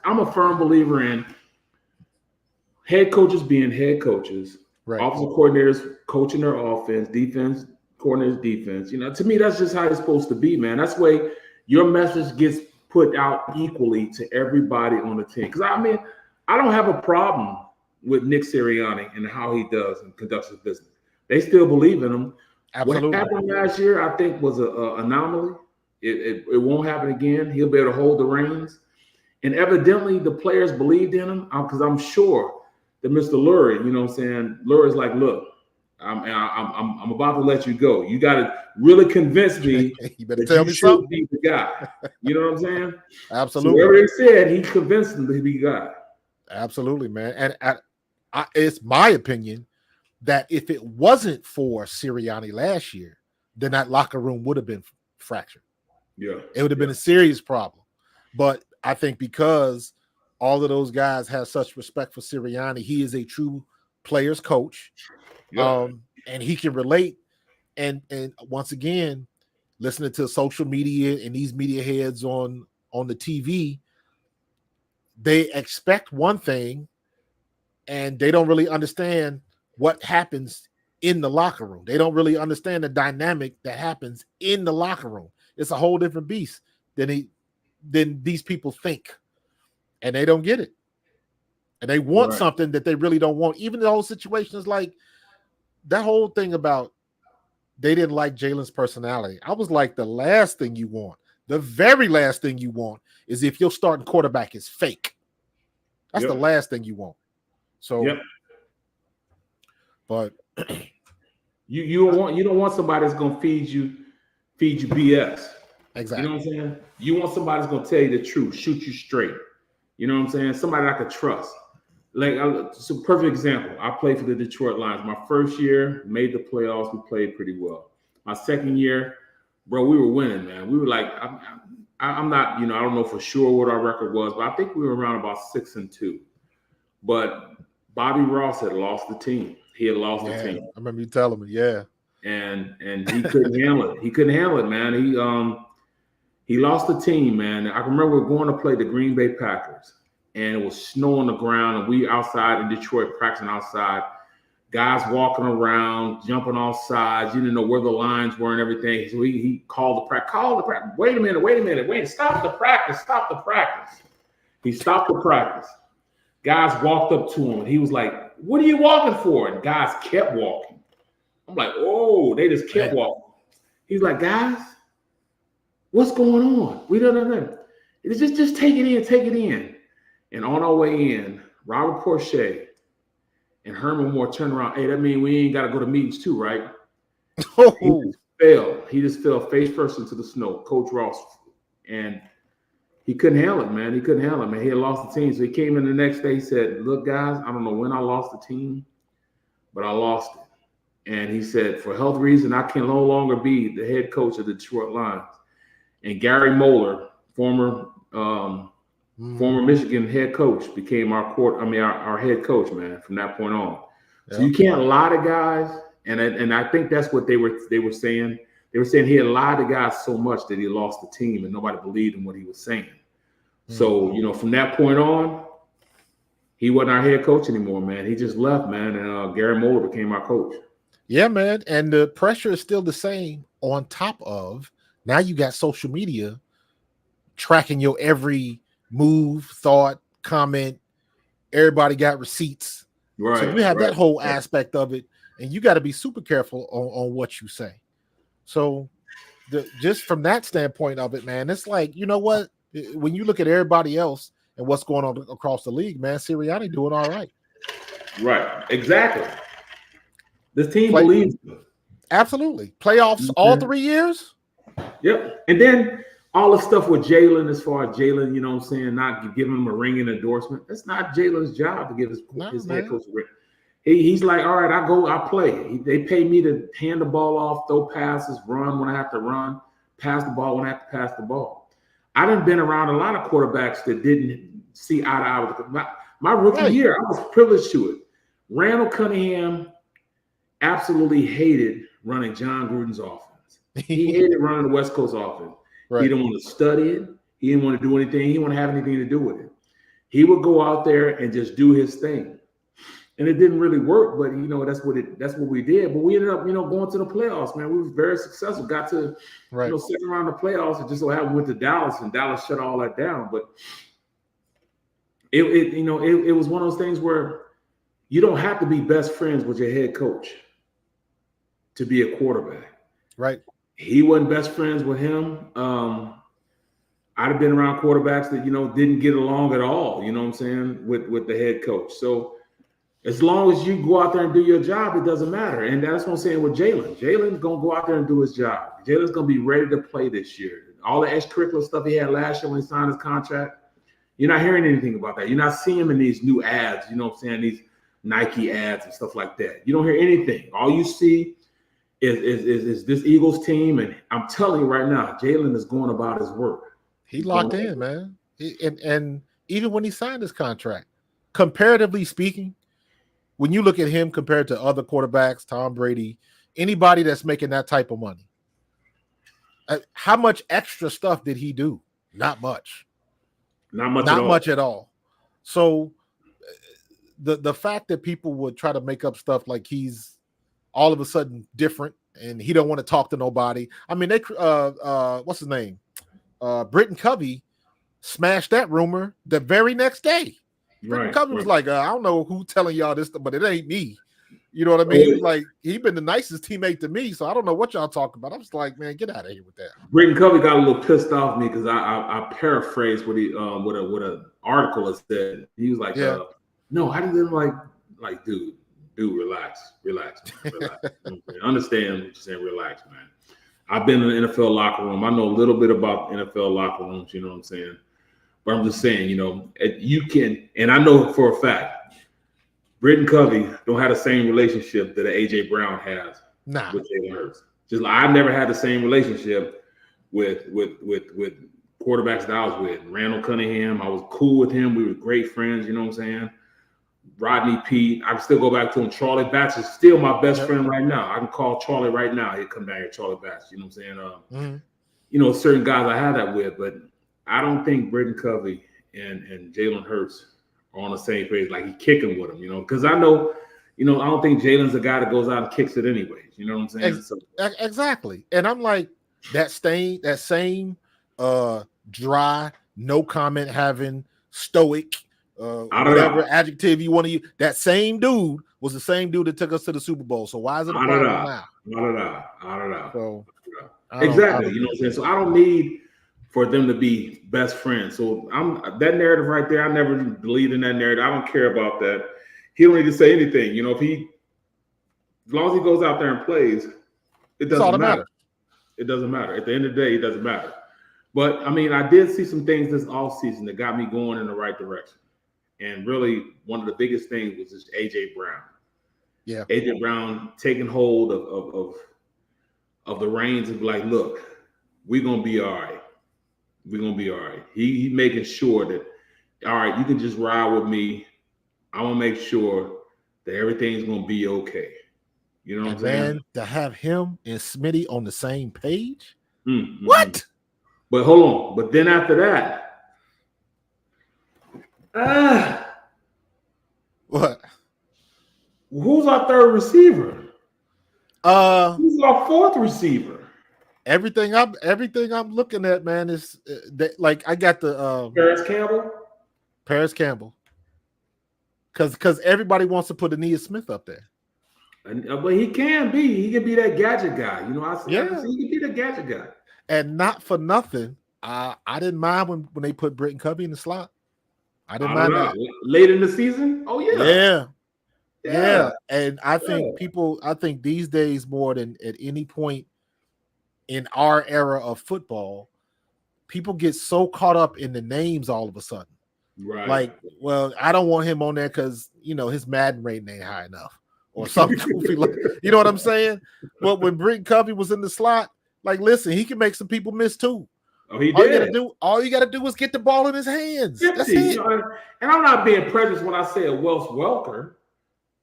I'm a firm believer in head coaches being head coaches, offensive coordinators coaching their offense, defense coordinators defense. You know, to me, that's just how it's supposed to be, man. That's the way your message gets put out equally to everybody on the team. Because I mean, I don't have a problem with Nick Sirianni and how he does and conducts his business. They still believe in him. Absolutely. What happened last year, I think, was an anomaly. It won't happen again. He'll be able to hold the reins. And evidently, the players believed in him because I'm sure that Mr. Lurie, you know what I'm saying, Lurie's like, look, I'm about to let you go. You got to really convince me you better tell me something. Be the guy. You know what I'm saying? Absolutely. So whatever he said, he convinced him to be the guy. Absolutely, man. And it's my opinion that if it wasn't for Sirianni last year, then that locker room would have been fractured. Yeah. It would have been a serious problem. But I think because all of those guys have such respect for Sirianni, he is a true player's coach. Yeah. And he can relate. And once again, listening to social media and these media heads on the TV, they expect one thing and they don't really understand what happens in the locker room. They don't really understand the dynamic that happens in the locker room. It's a whole different beast than these people think. And they don't get it. And they want something that they really don't want. Even the whole situation is like that whole thing about they didn't like Jalen's personality. I was like, the last thing you want, the very last thing you want is if your starting quarterback is fake. That's the last thing you want. So, but you don't want somebody that's gonna feed you BS. Exactly. You know what I'm saying? You want somebody that's gonna tell you the truth, shoot you straight. You know what I'm saying? Somebody I could trust. Like, it's a perfect example. I played for the Detroit Lions. My first year, made the playoffs. We played pretty well. My second year, bro, we were winning, man. We were like, I'm not, I don't know for sure what our record was, but I think we were around about 6-2. But Bobby Ross had lost the team. He had lost the team. I remember you telling me, and he couldn't handle it. He couldn't handle it, man. He lost the team, man. I remember we were going to play the Green Bay Packers, and it was snow on the ground, and we outside in Detroit practicing outside. Guys walking around, jumping off sides. You didn't know where the lines were and everything. So he called the practice. Wait a minute. Stop the practice. He stopped the practice. Guys walked up to him, and he was like, "What are you walking for?" And guys kept walking. I'm like, "Oh," they just kept walking. He's like, "Guys, what's going on? We don't know. It's just take it in. And on our way in, Robert Porcher and Herman Moore turned around. Hey, that means we ain't got to go to meetings too, right? He just fell face first into the snow. Coach Ross. And he couldn't handle it, man. He couldn't handle it, man. He had lost the team. So he came in the next day, he said, look, guys, I don't know when I lost the team, but I lost it. And he said, for health reasons, I can no longer be the head coach of the Detroit Lions. And Gary Moeller, former Michigan head coach, became our head coach, man, from that point on. So you can't lie to guys. And I think that's what they were saying. They were saying he had lied to guys so much that he lost the team and nobody believed in what he was saying. So, from that point on, he wasn't our head coach anymore, man. He just left, man. And Gary Moeller became our coach. Yeah, man. And the pressure is still the same on top of now you got social media tracking your every move, thought, comment. Everybody got receipts. Right. So you have that whole aspect of it. And you got to be super careful on what you say. So just from that standpoint of it, man, it's like, you know what? When you look at everybody else and what's going on across the league, man, Sirianni doing all right. Right. Exactly. This team believes. Absolutely. Playoffs all 3 years? Yep. And then all the stuff with Jalen, as far as Jalen, not giving him a ringing endorsement. That's not Jalen's job to give his head coach a ring. He's like, all right, I play. They pay me to hand the ball off, throw passes, run when I have to run, pass the ball when I have to pass the ball. I done been around a lot of quarterbacks that didn't see eye to eye with my rookie year. I was privileged to it. Randall Cunningham absolutely hated running John Gruden's offense. He hated running the West Coast offense. Right. He didn't want to study it. He didn't want to do anything. He didn't want to have anything to do with it. He would go out there and just do his thing. And it didn't really work, but that's what we did. But we ended up, going to the playoffs, man. We was very successful. Got to second round of the playoffs. It just so happened went to Dallas, and Dallas shut all that down. But it was one of those things where you don't have to be best friends with your head coach to be a quarterback. Right. He wasn't best friends with him. I'd have been around quarterbacks that, didn't get along at all, with the head coach. So as long as you go out there and do your job, it doesn't matter. And that's what I'm saying with Jalen. Jalen's going to go out there and do his job. Jalen's going to be ready to play this year. All the extracurricular stuff he had last year when he signed his contract, you're not hearing anything about that. You're not seeing him in these new ads, these Nike ads and stuff like that. You don't hear anything. All you see is this Eagles team. And I'm telling you right now, Jalen is going about his work. He locked in, man. And even when he signed his contract, comparatively speaking, when you look at him compared to other quarterbacks, Tom Brady, anybody that's making that type of money, how much extra stuff did he do? Not much. Not much at all. So the fact that people would try to make up stuff like he's all of a sudden different and he don't want to talk to nobody. I mean, what's his name? Britton Covey smashed that rumor the very next day. Britton Covey was like, I don't know who's telling y'all this, but it ain't me. You know what I mean? He was like, he been the nicest teammate to me, so I don't know what y'all talking about. I was like, man, get out of here with that. Britton Covey got a little pissed off me because I paraphrased what he what an article has said. He was like, no, I didn't like dude, relax. Understand what you're saying, relax, man. I've been in the NFL locker room. I know a little bit about NFL locker rooms, you know what I'm saying? But I'm just saying, you can, and I know for a fact, Britton Covey don't have the same relationship that A.J. Brown has with Jalen Hurts. Just like I never had the same relationship with quarterbacks that I was with. Randall Cunningham, I was cool with him. We were great friends, you know what I'm saying? Rodney Pete, I can still go back to him. Charlie Batch is still my best friend right now. I can call Charlie right now. He'll come down here, Charlie Batch, you know what I'm saying? Certain guys I had that with, but I don't think Britton Covey and Jalen Hurts are on the same page. Like he's kicking with him, because I know, I don't think Jalen's the guy that goes out and kicks it anyways. You know what I'm saying? Exactly. And I'm like that same dry, no comment having, stoic, whatever adjective you want to use. That same dude was the same dude that took us to the Super Bowl. So why is it a problem now? I don't know. So exactly. You know what I'm saying? So I don't need for them to be best friends. So that narrative right there, I never believed in that narrative. I don't care about that. He don't need to say anything. As long as he goes out there and plays, it doesn't matter. It doesn't matter. At the end of the day, it doesn't matter. But I mean, I did see some things this offseason that got me going in the right direction. And really, one of the biggest things was just AJ Brown. Yeah, AJ Brown taking hold of the reins and be like, look, we're gonna be all right. We're gonna be all right. He making sure that, all right, you can just ride with me. I'm gonna make sure that everything's gonna be okay. You know what I'm saying? Man, to have him and Smitty on the same page. Mm-hmm. What? But hold on. But then after that, What? who's our third receiver? Who's our fourth receiver? Everything I'm looking at, man, is like I got the Paris Campbell, because everybody wants to put Aeneas Smith up there. But he can be that gadget guy. You know, I see he can be the gadget guy. And not for nothing, I didn't mind when they put Britton Covey in the slot. I didn't mind that. Late in the season. Oh yeah. And I think these days more than at any point in our era of football, people get so caught up in the names all of a sudden. Right. Like, well, I don't want him on there because his Madden rating ain't high enough or something. You know what I'm saying? But when Britton Covey was in the slot, like, listen, he can make some people miss too. Oh, he did. All you gotta do is get the ball in his hands. That's it. And I'm not being prejudiced when I say a Wes Welker,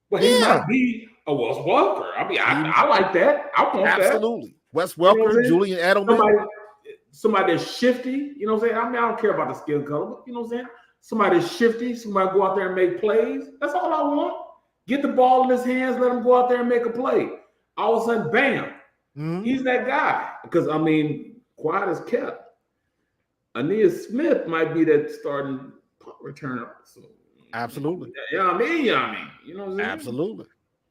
but he might be a Wes Welker. I mean, I like that. I want that. Absolutely. Wes Welker, Julian Edelman. Somebody that's shifty. You know what I'm saying? I mean, I don't care about the skin color, but you know what I'm saying? Somebody that's shifty. Somebody go out there and make plays. That's all I want. Get the ball in his hands. Let him go out there and make a play. All of a sudden, bam. Mm-hmm. He's that guy. Because, I mean, quiet as kept. Aeneas Smith might be that starting returner. So, absolutely. Yeah, I mean. You know what I'm saying? Absolutely.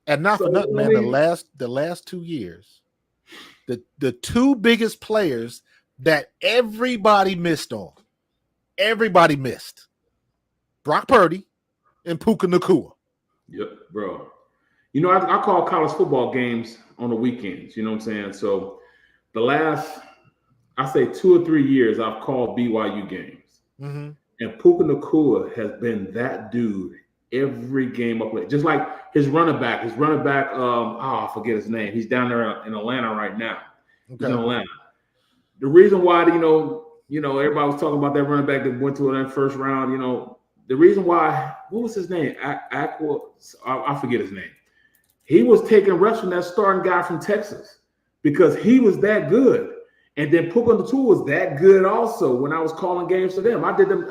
And not for nothing, man. The last 2 years, the two biggest players that everybody missed on. Everybody missed. Brock Purdy and Puka Nacua. Yep, bro. You know, I call college football games on the weekends. You know what I'm saying? So the last, I say 2 or 3 years, I've called BYU games. Mm-hmm. And Puka Nacua has been that dude every game I play. Just like his running back, I forget his name. He's down there in Atlanta right now. Okay. He's in Atlanta. The reason why, you know, everybody was talking about that running back that went to that first round, the reason why, what was his name? I forget his name. He was taking reps from that starting guy from Texas because he was that good. And then Puka Nacua was that good also when I was calling games for them. I did them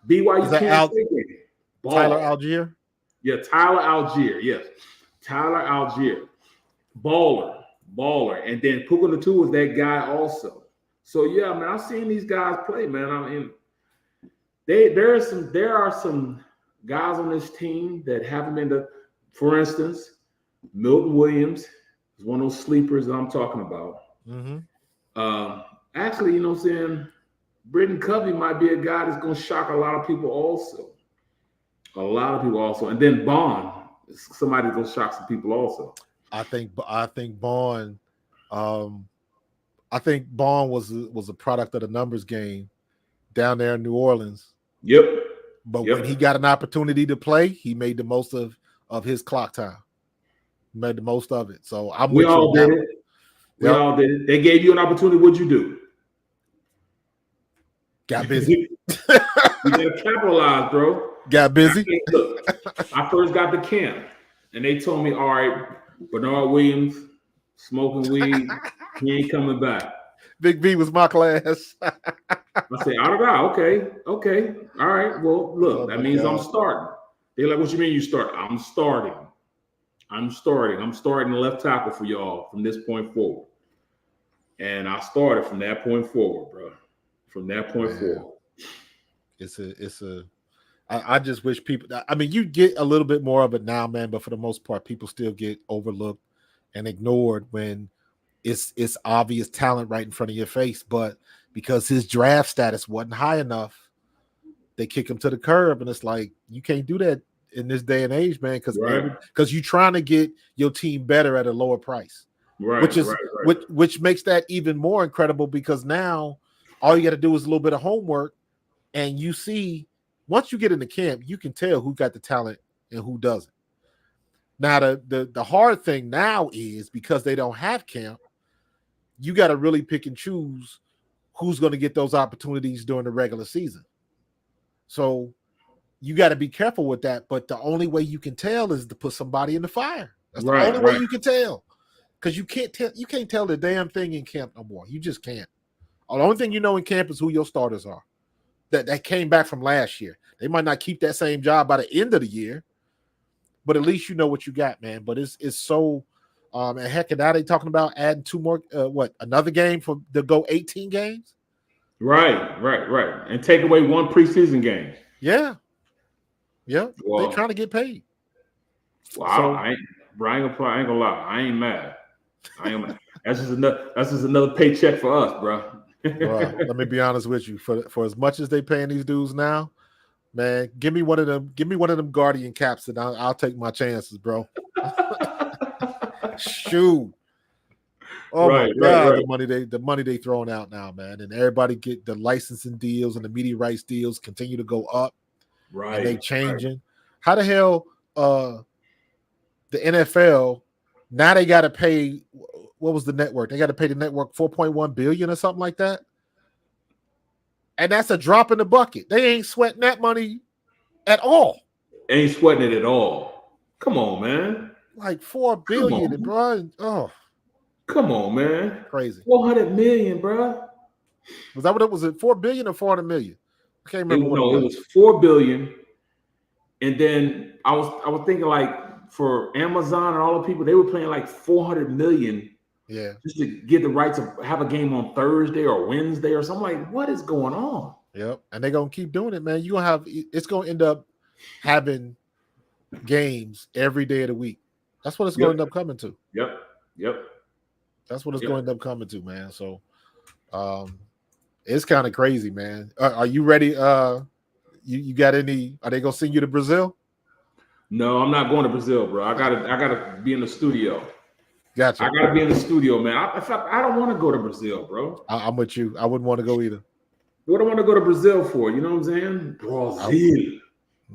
BYU Kansas State game. Tyler Algier? Yeah, Tyler Algier. Yes. Tyler Algier. Baller. And then Puka Nacua was that guy also. So yeah, man, I've seen these guys play, man. I mean, there are some guys on this team that haven't been for instance, Milton Williams is one of those sleepers that I'm talking about. Mm-hmm. Actually, you know what I'm saying? Britton Covey might be a guy that's going to shock a lot of people also. And then Bond, somebody's going to shock some people also. I think Bond was a product of the numbers game down there in New Orleans. Yep. But when he got an opportunity to play, he made the most of his clock time. He made the most of it. So we all did it. We all did it. They gave you an opportunity. What'd you do? Got busy. You gotta capitalize, bro. Got busy. Look, I first got to camp, and they told me, all right, Bernard Williams smoking weed, he ain't coming back. Big B was my class. I said, okay, all right. Well, look, that means I'm starting. They're like, what you mean you start? I'm starting the left tackle for y'all from this point forward. And I started from that point forward, bro. From that point forward. I just wish people, I mean, you get a little bit more of it now, man, but for the most part, people still get overlooked and ignored when it's obvious talent right in front of your face. But because his draft status wasn't high enough, they kick him to the curb. And it's like, you can't do that in this day and age, man, because you're trying to get your team better at a lower price. Right, which makes that even more incredible because now All you got to do is a little bit of homework, and you see once you get into camp, you can tell who got the talent and who doesn't. Now, the hard thing now is because they don't have camp, you got to really pick and choose who's going to get those opportunities during the regular season. So you got to be careful with that. But the only way you can tell is to put somebody in the fire. That's the only way you can tell. Because you can't tell the damn thing in camp no more. You just can't. The only thing you know in camp is who your starters are. That came back from last year. They might not keep that same job by the end of the year, but at least you know what you got, man. But it's so and heck, and now they talking about adding 2 more another game to go 18 games. Right. And take away 1 preseason game. Yeah. Well, they're trying to get paid. Wow. So, I ain't gonna lie. I ain't mad. That's just another paycheck for us, bro. Let me be honest with you. For as much as they paying these dudes now, man, give me one of them Guardian caps, and I'll take my chances, bro. Shoot. Oh my God, the money they throwing out now, man. And everybody get the licensing deals and the media rights deals continue to go up. Right. And they changing. Right. How the hell the NFL now they gotta pay, what was the network? They gotta pay the network $4.1 billion or something like that. And that's a drop in the bucket. They ain't sweating that money at all. Ain't sweating it at all. Come on, man. Like $4 billion, bro. Oh. Come on, man. Crazy. 400 million, bro. Was that what it was? It 4 billion or 400 million? I can't remember. It was 4 billion. And then I was thinking like for Amazon and all the people, they were paying like 400 million. Yeah. Just to get the right to have a game on Thursday or Wednesday or something. Like, what is going on? Yep. And they're gonna keep doing it, man. It's gonna end up having games every day of the week. That's what it's going to end up coming to. Yep. That's what it's going to end up coming to, man. So it's kind of crazy, man. Are you ready? You got any? Are they gonna send you to Brazil? No, I'm not going to Brazil, bro. I gotta be in the studio. Gotcha. I gotta be in the studio, man. I don't want to go to Brazil, bro. I'm with you. I wouldn't want to go either. What do I want to go to Brazil for? You know what I'm saying? Brazil.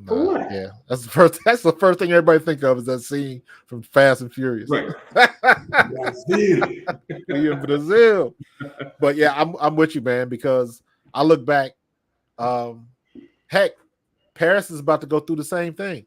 For what? Yeah, that's the first thing everybody think of is that scene from Fast and Furious. Right. Brazil. We in Brazil. But yeah, I'm with you, man, because I look back. Heck, Paris is about to go through the same thing.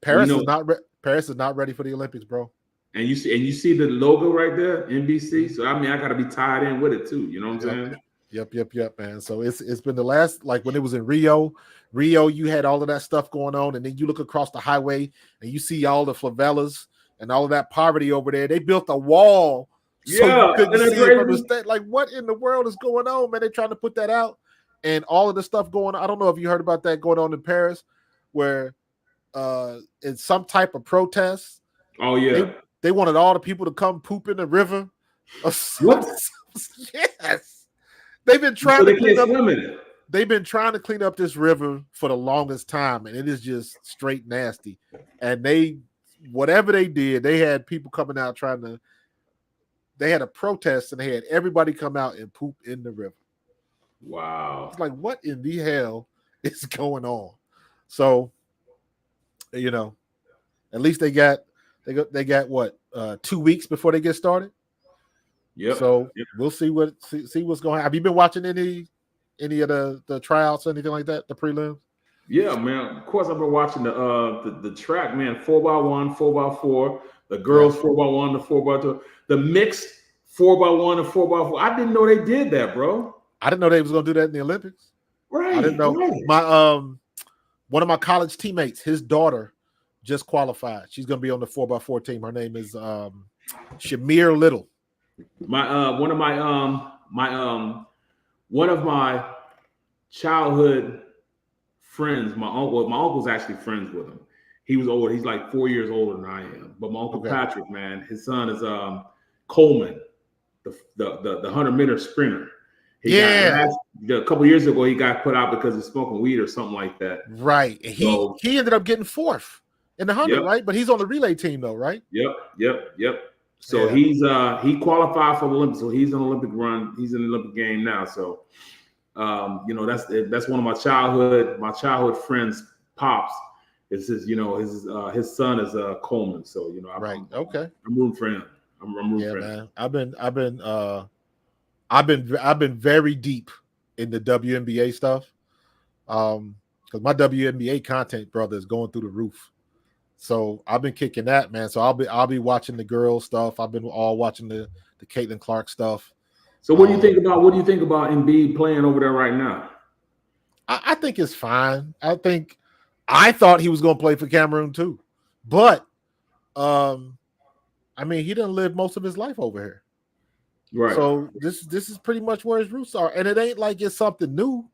Paris is not ready for the Olympics, bro. And you see the logo right there, NBC. So I mean, I got to be tied in with it too. You know what I'm saying? Yep, man. So it's been the last, like when it was in Rio, you had all of that stuff going on, and then you look across the highway and you see all the favelas and all of that poverty over there. They built a wall so you couldn't see it from the state. Like, what in the world is going on, man? They're trying to put that out, and all of the stuff going on. I don't know if you heard about that going on in Paris, where in some type of protest. Oh yeah, they wanted all the people to come poop in the river. What? Yes. They've been trying to clean up. It. They've been trying to clean up this river for the longest time, and it is just straight nasty. And whatever they did, they had people coming out they had a protest, and they had everybody come out and poop in the river. Wow. It's like, what in the hell is going on? So, at least they got what 2 weeks before they get started. Yep. So we'll see what's going on. Have you been watching any of the tryouts or anything like that, the prelims? Yeah, man. Of course, I've been watching the track, man. 4x1, 4x4, the girls 4x1, the 4x2, the mixed 4x1 and 4x4. I didn't know they did that, bro. I didn't know they was gonna do that in the Olympics. Right. I didn't know. Right. My one of my college teammates, his daughter just qualified. She's gonna be on the 4x4 team. Her name is Shamir Little. One of my childhood friends, my uncle's actually friends with him. He was older. He's like 4 years older than I am. But my uncle Patrick, man, his son is Coleman, the 100-meter sprinter. A couple years ago, he got put out because he's smoking weed or something like that. Right. And he ended up getting fourth in the 100, right? But he's on the relay team though, right? Yep. So he qualified for the Olympics. So he's an Olympic run. He's in the Olympic game now. So that's one of my childhood friends' pops. It's his son is Coleman. So Right. I'm rooting for him. I'm rooting for him. Man. I've been very deep in the WNBA stuff. Because my WNBA content, brother, is going through the roof. So I've been kicking that, man. So I'll be watching the girl stuff. I've been all watching the Caitlin Clark stuff. So what do you think about Embiid playing over there right now? I think it's fine. I thought he was going to play for Cameroon too, but I mean, he didn't live most of his life over here, right? So this is pretty much where his roots are, and it ain't like it's something new.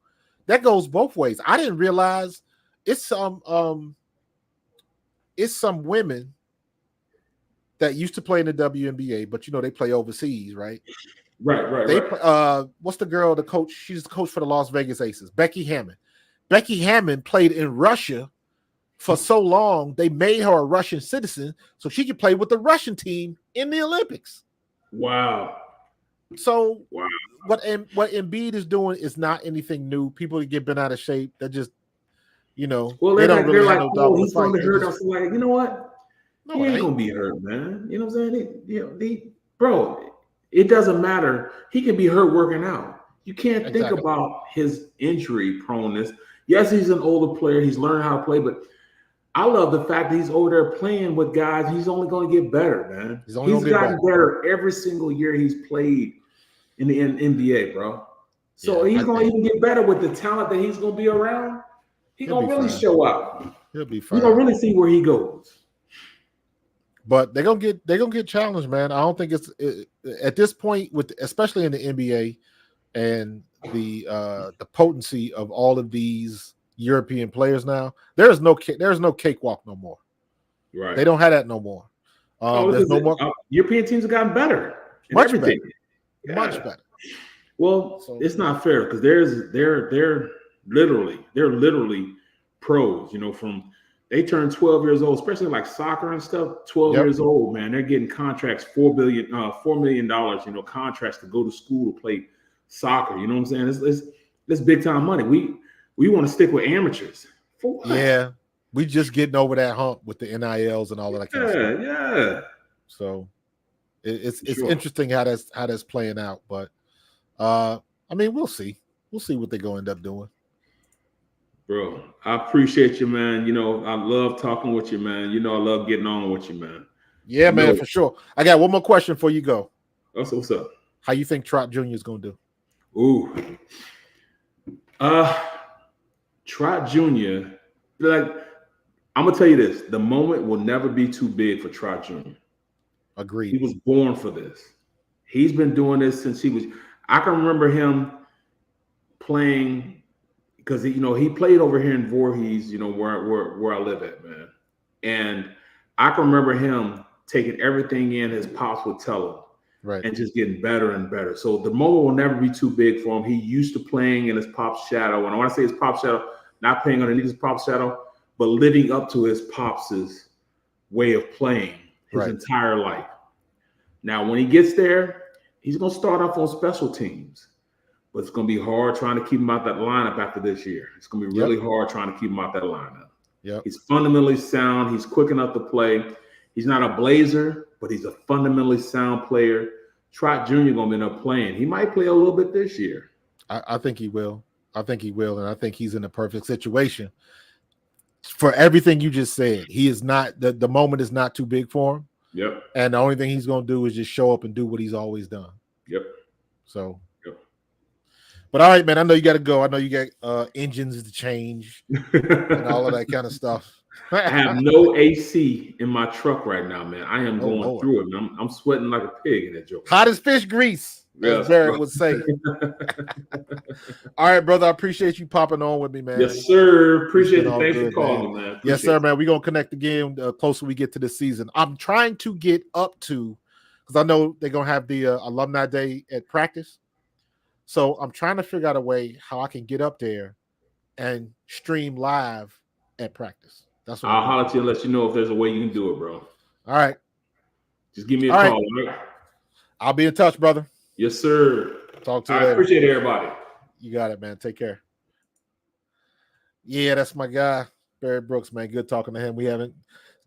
That goes both ways. I didn't realize it's some women that used to play in the WNBA, but they play overseas, right? Right. What's the girl? The coach. She's the coach for the Las Vegas Aces. Becky Hammond. Becky Hammond played in Russia for so long. They made her a Russian citizen so she could play with the Russian team in the Olympics. Wow. So what Embiid is doing is not anything new. People that get bent out of shape, they're just, they don't really have no doubt. He's going to hurt us. Like, you know what? No, he ain't gonna be hurt, man. You know what I'm saying? Bro, it doesn't matter. He can be hurt working out. You can't think about his injury proneness. Yes, he's an older player. He's learned how to play, but I love the fact that he's over there playing with guys. He's only going to get better, man. He's gotten better every single year he's played in the NBA, bro. So he's going to even get better with the talent that he's going to be around. He's going to really show up. He'll be fine. We're going to really see where he goes. But they're gonna get challenged, man. I don't think it's at this point, especially in the NBA and the potency of all of these European players now. There's no cakewalk no more. Right. They don't have that no more. There's no more. European teams have gotten better. Much better. Much better. Well, it's not fair because they're literally pros. From they turn 12 years old, especially like soccer and stuff. 12 years old, man, they're getting contracts, $4 million, contracts to go to school to play soccer. You know what I'm saying? It's big time money. We want to stick with amateurs. For what? Yeah, we just getting over that hump with the NILs and all of that kind of stuff. Yeah. So it's interesting how that's playing out, but I mean, we'll see what they're going to end up doing. Bro, I appreciate you, man. I love talking with you, man. I love getting on with you, man. Yeah, man, for sure. I got one more question before you go. What's up? How you think Trot Jr. is going to do? Ooh. Trot Jr., like, I'm going to tell you this. The moment will never be too big for Trot Jr. Agreed. He was born for this. He's been doing this since I can remember him playing because he played over here in Voorhees, where I live at, man. And I can remember him taking everything in his pops would tell him, right, and just getting better and better. So the moment will never be too big for him. He used to playing in his pop's shadow, and I want to say his pop's shadow, not playing underneath his pop's shadow, but living up to his pop's way of playing his entire life. Now, when he gets there, he's going to start off on special teams. But it's going to be hard trying to keep him out that lineup after this year. It's going to be really hard trying to keep him out that lineup. Yep. He's fundamentally sound. He's quick enough to play. He's not a blazer, but he's a fundamentally sound player. Trot Jr. going to end up playing. He might play a little bit this year. I think he will. And I think he's in a perfect situation. For everything you just said, he is not the moment is not too big for him. Yep. And the only thing he's going to do is just show up and do what he's always done. Yep. So. But all right, man, I know you got to go. I know you got engines to change and all of that kind of stuff. I have no AC in my truck right now, man. I am going through it. Man. I'm sweating like a pig in that joke. Hot as fish grease, as Barrett would say. All right, brother, I appreciate you popping on with me, man. Yes, sir. Appreciate it. Thanks for calling, man. Yes, sir, man. We're going to connect again closer we get to this season. I'm trying to get up to, because I know they're going to have the alumni day at practice. So I'm trying to figure out a way how I can get up there and stream live at practice. That's what I'll holler at you and let you know if there's a way you can do it, bro. All right. Just give me a All right. call. Right? I'll be in touch, brother. Yes, sir. Talk to you I later. appreciate everybody. You got it, man. Take care. Yeah, that's my guy, Barrett Brooks, man. Good talking to him.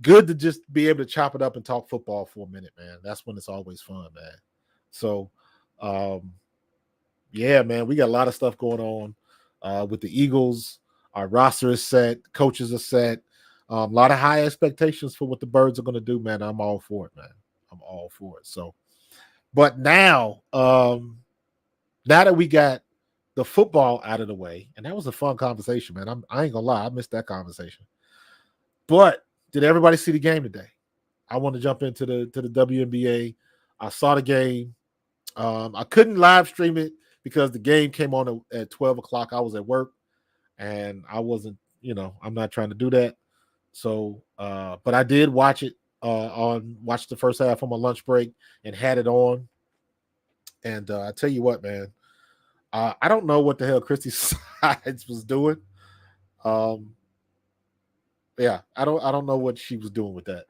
Good to just be able to chop it up and talk football for a minute, man. That's when it's always fun, man. So, yeah, man, we got a lot of stuff going on with the Eagles. Our roster is set. Coaches are set. A lot of high expectations for what the Birds are going to do, man. I'm all for it, man. I'm all for it. So, but now that we got the football out of the way, and that was a fun conversation, man. I ain't gonna lie, I missed that conversation. But did everybody see the game today? I want to jump into the WNBA. I saw the game. I couldn't live stream it because the game came on at 12 o'clock. I was at work, and I wasn't, I'm not trying to do that. So, but I did watch it watch the first half on my lunch break and had it on. And I tell you what, man, I don't know what the hell Christy Sides was doing. Yeah, I don't know what she was doing with that,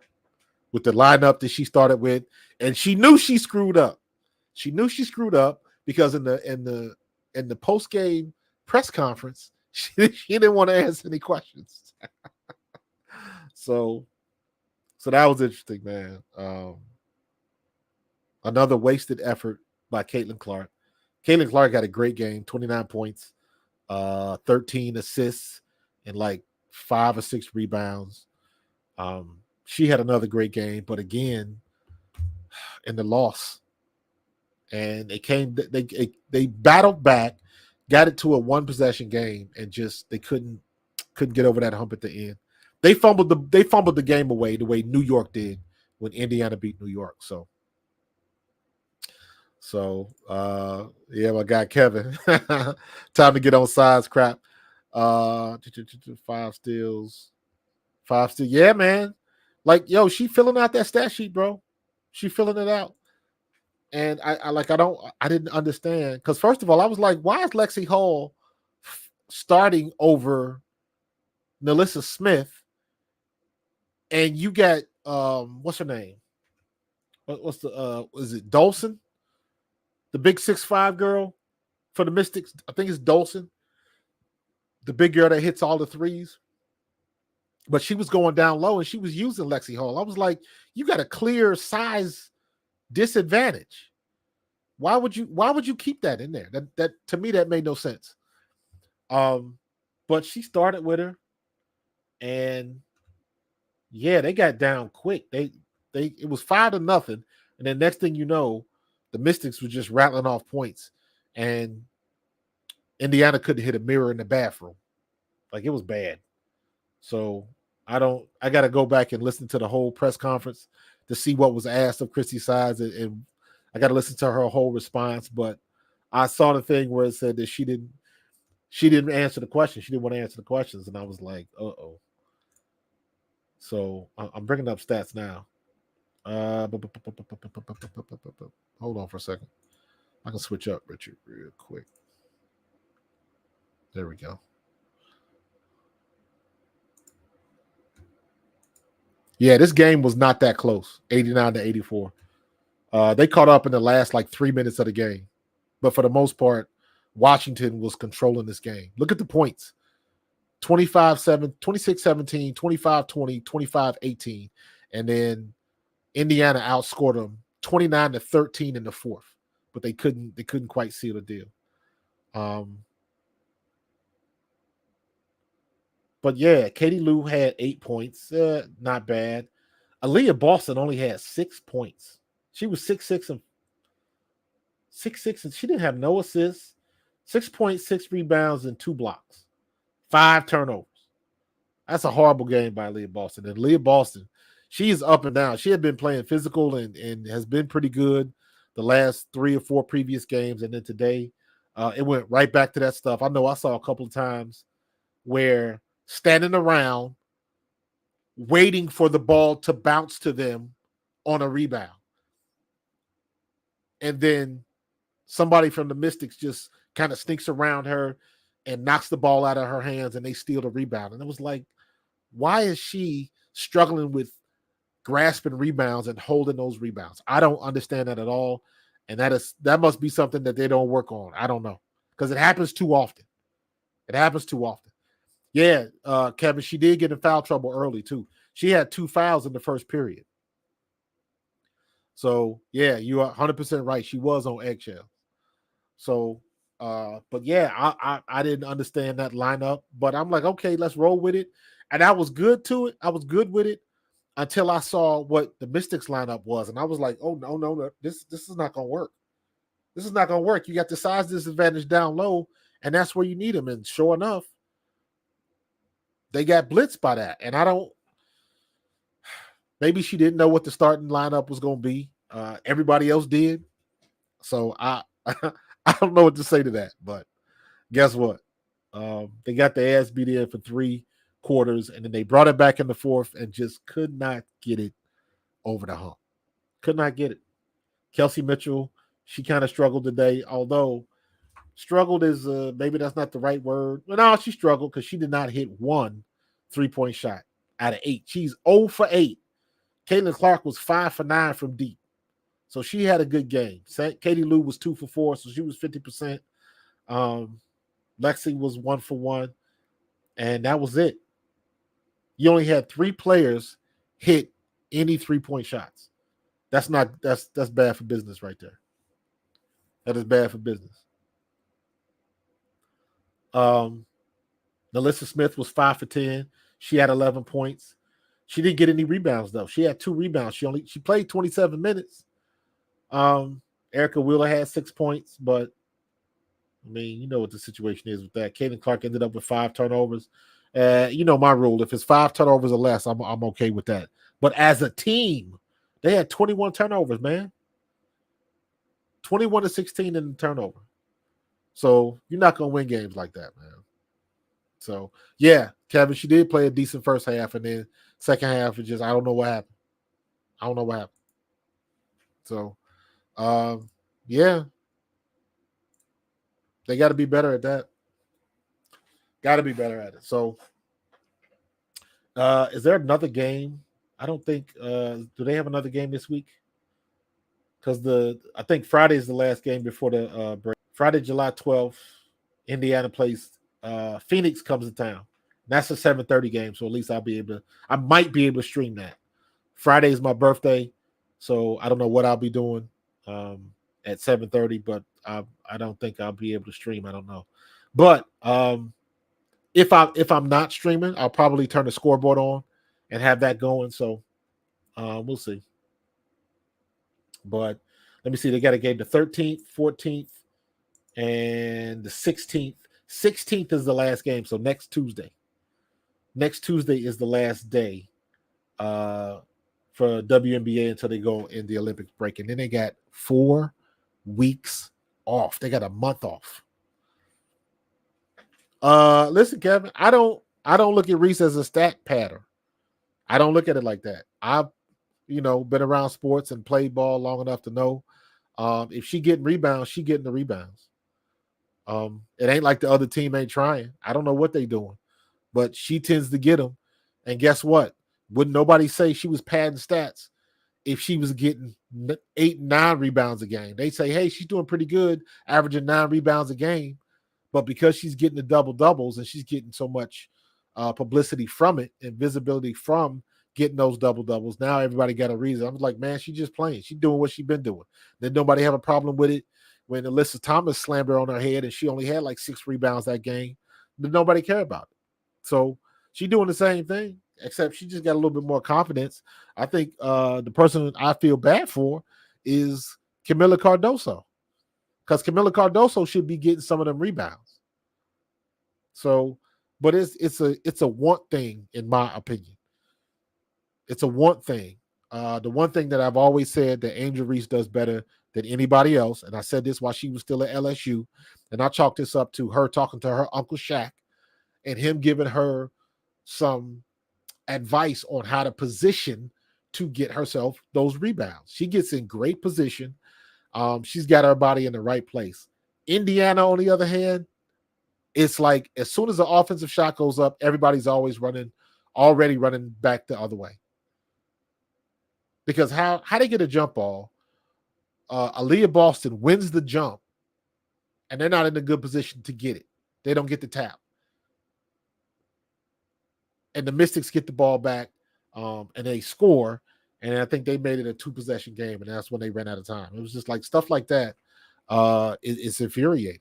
with the lineup that she started with, and she knew she screwed up. She knew she screwed up because in the post game press conference, she didn't want to answer any questions. So that was interesting, man. Another wasted effort by Caitlin Clark. Caitlin Clark had a great game, 29 points, 13 assists, and like 5 or 6 rebounds. She had another great game, but again, in the loss. And they battled back, got it to a 1-possession game, and just they couldn't get over that hump at the end. They fumbled the game away the way New York did when Indiana beat New York. So yeah, my guy Kevin. Time to get on sides crap. 5 steals. 5 steals. Yeah, man. Like, yo, she filling out that stat sheet, bro. She filling it out. And I didn't understand. Because first of all, I was like, why is Lexi Hall starting over Nalissa Smith? And you got what's her name? What's the is it Dolson? The big 6'5" girl for the Mystics. I think it's Dolson. The big girl that hits all the threes. But she was going down low and she was using Lexi Hall. I was like, you got a clear size disadvantage. Why would you keep that in there? That to me, that made no sense. But she started with her, and yeah, they got down quick. It was 5-0, and then next thing you know, the Mystics were just rattling off points, and Indiana couldn't hit a mirror in the bathroom. Like, it was bad. So I got to go back and listen to the whole press conference to see what was asked of Christy Sides, and I got to listen to her whole response. But I saw the thing where it said that she didn't answer the question. She didn't want to answer the questions, and I was like, uh-oh. So I'm bringing up stats now. Hold on for a second. I can switch up, Richard, real quick. There we go. Yeah, this game was not that close, 89-84. They caught up in the last 3 minutes of the game. But for the most part, Washington was controlling this game. Look at the points. 25-7, 26-17, 25-20, 25-18. And then Indiana outscored them 29-13 in the fourth. But they couldn't quite seal the deal. But yeah, Katie Lou had 8 points. Not bad. Aaliyah Boston only had 6 points. She was 6'6" and she didn't have no assists. 6.6 rebounds and 2 blocks. 5 turnovers. That's a horrible game by Aaliyah Boston. And Aaliyah Boston, she is up and down. She had been playing physical and has been pretty good the last 3 or 4 previous games. And then today, it went right back to that stuff. I know I saw a couple of times where standing around waiting for the ball to bounce to them on a rebound. And then somebody from the Mystics just kind of sneaks around her and knocks the ball out of her hands and they steal the rebound. And it was like, why is she struggling with grasping rebounds and holding those rebounds. I don't understand that at all. And that must be something that they don't work on. I don't know. Because it happens too often. It happens too often. Yeah, Kevin, she did get in foul trouble early too. She had 2 fouls in the first period. So yeah, you are 100% right. She was on eggshells. So, but yeah, I didn't understand that lineup, but I'm like, okay, let's roll with it. And I was good to it. I was good with it until I saw what the Mystics lineup was, and I was like, oh no, this is not gonna work. This is not gonna work. You got the size disadvantage down low, and that's where you need them. And sure enough, they got blitzed by that. And I don't. Maybe she didn't know what the starting lineup was gonna be. Everybody else did, so I I don't know what to say to that. But guess what? They got their ass beat in for 3 quarters, and then they brought it back in the fourth and just could not get it over the hump. Could not get it. Kelsey Mitchell, she kind of struggled today, although struggled is maybe that's not the right word. But no, she struggled because she did not hit 1 3-point shot out of 8. She's 0 for 8. Caitlin Clark was 5 for 9 from deep. So she had a good game. Katie Lou was 2 for 4, so she was 50%. Lexi was 1 for 1, and that was it. You only had 3 players hit any 3-point shots. That's bad for business right there. That is bad for business. Nalissa Smith was 5 for 10. She had 11 points. She didn't get any rebounds though. She had 2 rebounds. She played 27 minutes. Erica Wheeler had 6 points, but I mean, you know what the situation is with that. Caitlin Clark ended up with 5 turnovers. You know my rule. If it's 5 turnovers or less, I'm okay with that. But as a team, they had 21 turnovers, man. 21 to 16 in the turnover. So you're not gonna win games like that, man. So yeah, Kevin, she did play a decent first half, and then second half, it just I don't know what happened. I don't know what happened. So yeah. They got to be better at that. Got to be better at it. So, is there another game? I don't think. Do they have another game this week? Because I think Friday is the last game before the break. Friday, July 12th, Indiana plays. Phoenix comes to town. That's a 7:30 game, so at least I might be able to stream that. Friday is my birthday, so I don't know what I'll be doing at 7:30, but I don't think I'll be able to stream. I don't know. But if I'm not streaming, I'll probably turn the scoreboard on and have that going. So we'll see. But let me see. They got a game the 13th, 14th, and the 16th. 16th is the last game. So next Tuesday. Next Tuesday is the last day for WNBA until they go in the Olympic break. And then they got 4 weeks off. They got a month off. Listen, Kevin, I don't look at Reese as a stat pattern. I don't look at it like that. I've been around sports and played ball long enough to know if she getting rebounds, she getting the rebounds. It ain't like the other team ain't trying. I don't know what they doing, but she tends to get them. And guess what? Wouldn't nobody say she was padding stats if she was getting 8, 9 rebounds a game? They say, hey, she's doing pretty good, averaging 9 rebounds a game. But because she's getting the double-doubles and she's getting so much publicity from it and visibility from getting those double-doubles, now everybody got a reason. I'm like, man, she's just playing. She's doing what she's been doing. Then nobody have a problem with it. When Alyssa Thomas slammed her on her head and she only had like 6 rebounds that game, then nobody cared about it. So she's doing the same thing, except she just got a little bit more confidence. I think the person I feel bad for is Camila Cardoso, because Camila Cardoso should be getting some of them rebounds. So, but it's a want thing, in my opinion. It's a want thing. The one thing that I've always said that Angel Reese does better than anybody else, and I said this while she was still at LSU, and I chalked this up to her talking to her Uncle Shaq and him giving her some advice on how to position to get herself those rebounds. She gets in great position. She's got her body in the right place. Indiana, on the other hand, it's like as soon as the offensive shot goes up, everybody's already running back the other way. Because how they get a jump ball, Aaliyah Boston wins the jump, and they're not in a good position to get it. They don't get the tap. And the Mystics get the ball back, and they score. And I think they made it a 2-possession game, and that's when they ran out of time. It was just like stuff like that. It's infuriating.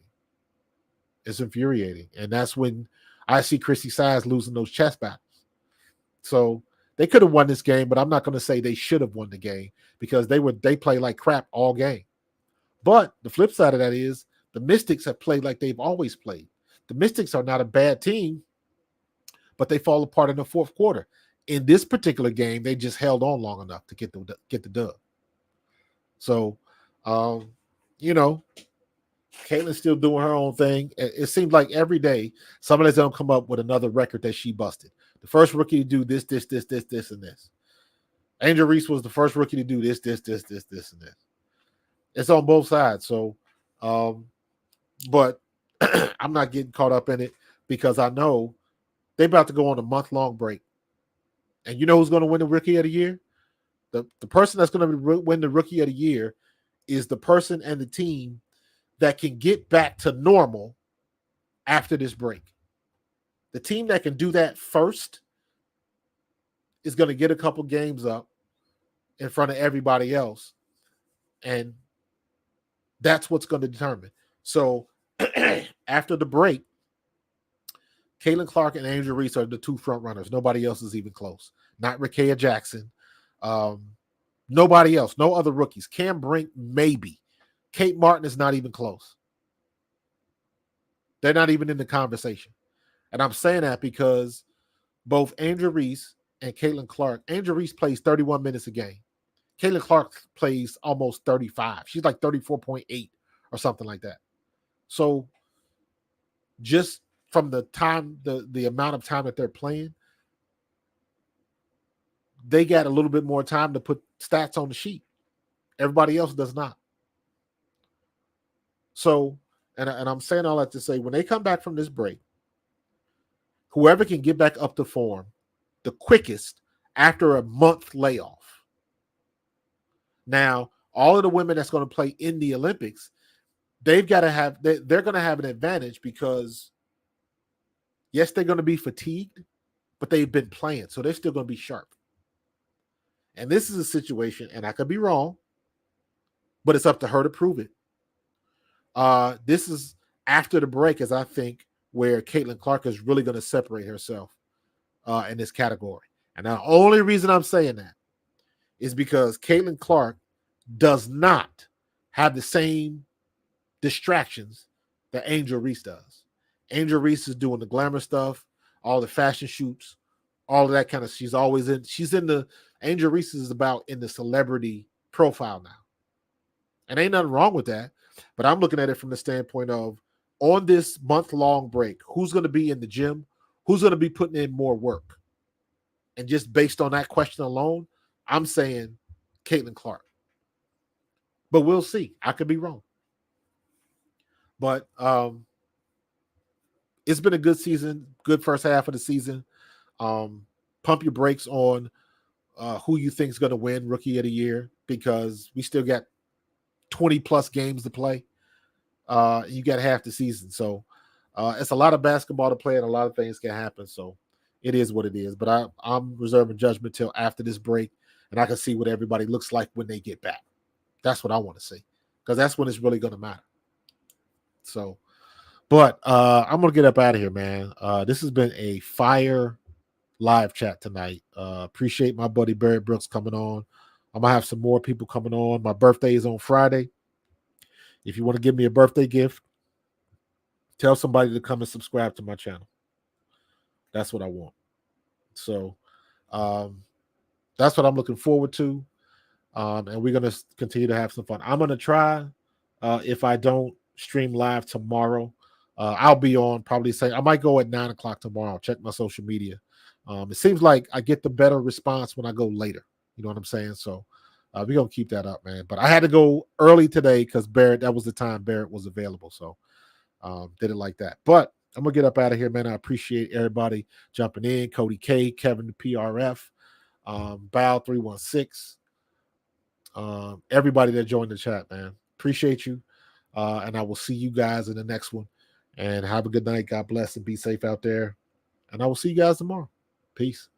It's infuriating. And that's when I see Chrissy Size losing those chess battles. So they could have won this game, but I'm not going to say they should have won the game because they play like crap all game. But the flip side of that is the Mystics have played like they've always played. The Mystics are not a bad team, but they fall apart in the fourth quarter. In this particular game, they just held on long enough to get the dub. So, Caitlin's still doing her own thing. It seems like every day somebody's going to come up with another record that she busted. The first rookie to do this, and this. Angel Reese was the first rookie to do this, and this. It's on both sides. So, but I'm not getting caught up in it because I know they're about to go on a month-long break. And you know who's going to win the Rookie of the Year? The person that's going to win the Rookie of the Year is the person and the team that can get back to normal after this break. The team that can do that first is going to get a couple games up in front of everybody else. And that's what's going to determine. So after the break, Caitlin Clark and Angel Reese are the two front runners. Nobody else is even close. Not Rakea Jackson. Nobody else. No other rookies. Cam Brink, maybe. Kate Martin is not even close. They're not even in the conversation. And I'm saying that because both Angel Reese and Caitlin Clark, Angel Reese plays 31 minutes a game. Caitlin Clark plays almost 35. She's like 34.8 or something like that. So just from the time, the amount of time that they're playing, they got a little bit more time to put stats on the sheet. Everybody else does not. So, and I'm saying all that to say, when they come back from this break, whoever can get back up to form the quickest after a month layoff. Now, all of the women that's going to play in the Olympics, they're going to have an advantage because yes, they're going to be fatigued, but they've been playing, so they're still going to be sharp. And this is a situation, and I could be wrong, but it's up to her to prove it. This is after the break, as I think, where Caitlin Clark is really going to separate herself in this category. And the only reason I'm saying that is because Caitlin Clark does not have the same distractions that Angel Reese does. Angel Reese is doing the glamour stuff, all the fashion shoots, all of that kind of. She's in the. Angel Reese is about in the celebrity profile now, and ain't nothing wrong with that. But I'm looking at it from the standpoint of on this month-long break, who's going to be in the gym, who's going to be putting in more work, and just based on that question alone, I'm saying Caitlin Clark. But we'll see. I could be wrong. But it's been a good season, good first half of the season. Pump your brakes on who you think is going to win Rookie of the Year because we still got 20-plus games to play. You got half the season. So it's a lot of basketball to play and a lot of things can happen. So it is what it is. But I'm reserving judgment till after this break, and I can see what everybody looks like when they get back. That's what I want to see because that's when it's really going to matter. So, but I'm going to get up out of here, man. This has been a fire live chat tonight. Appreciate my buddy Barrett Brooks coming on. I'm going to have some more people coming on. My birthday is on Friday. If you want to give me a birthday gift, tell somebody to come and subscribe to my channel. That's what I want. So that's what I'm looking forward to. And we're going to continue to have some fun. I'm going to try, if I don't stream live tomorrow, I'll be on probably say I might go at 9 o'clock tomorrow. I'll check my social media. It seems like I get the better response when I go later. You know what I'm saying? So we're going to keep that up, man. But I had to go early today because Barrett, that was the time Barrett was available. So did it like that. But I'm going to get up out of here, man. I appreciate everybody jumping in. Cody K, Kevin the PRF, Bow 316. everybody that joined the chat, man. Appreciate you. And I will see you guys in the next one. And have a good night. God bless and be safe out there. And I will see you guys tomorrow. Peace.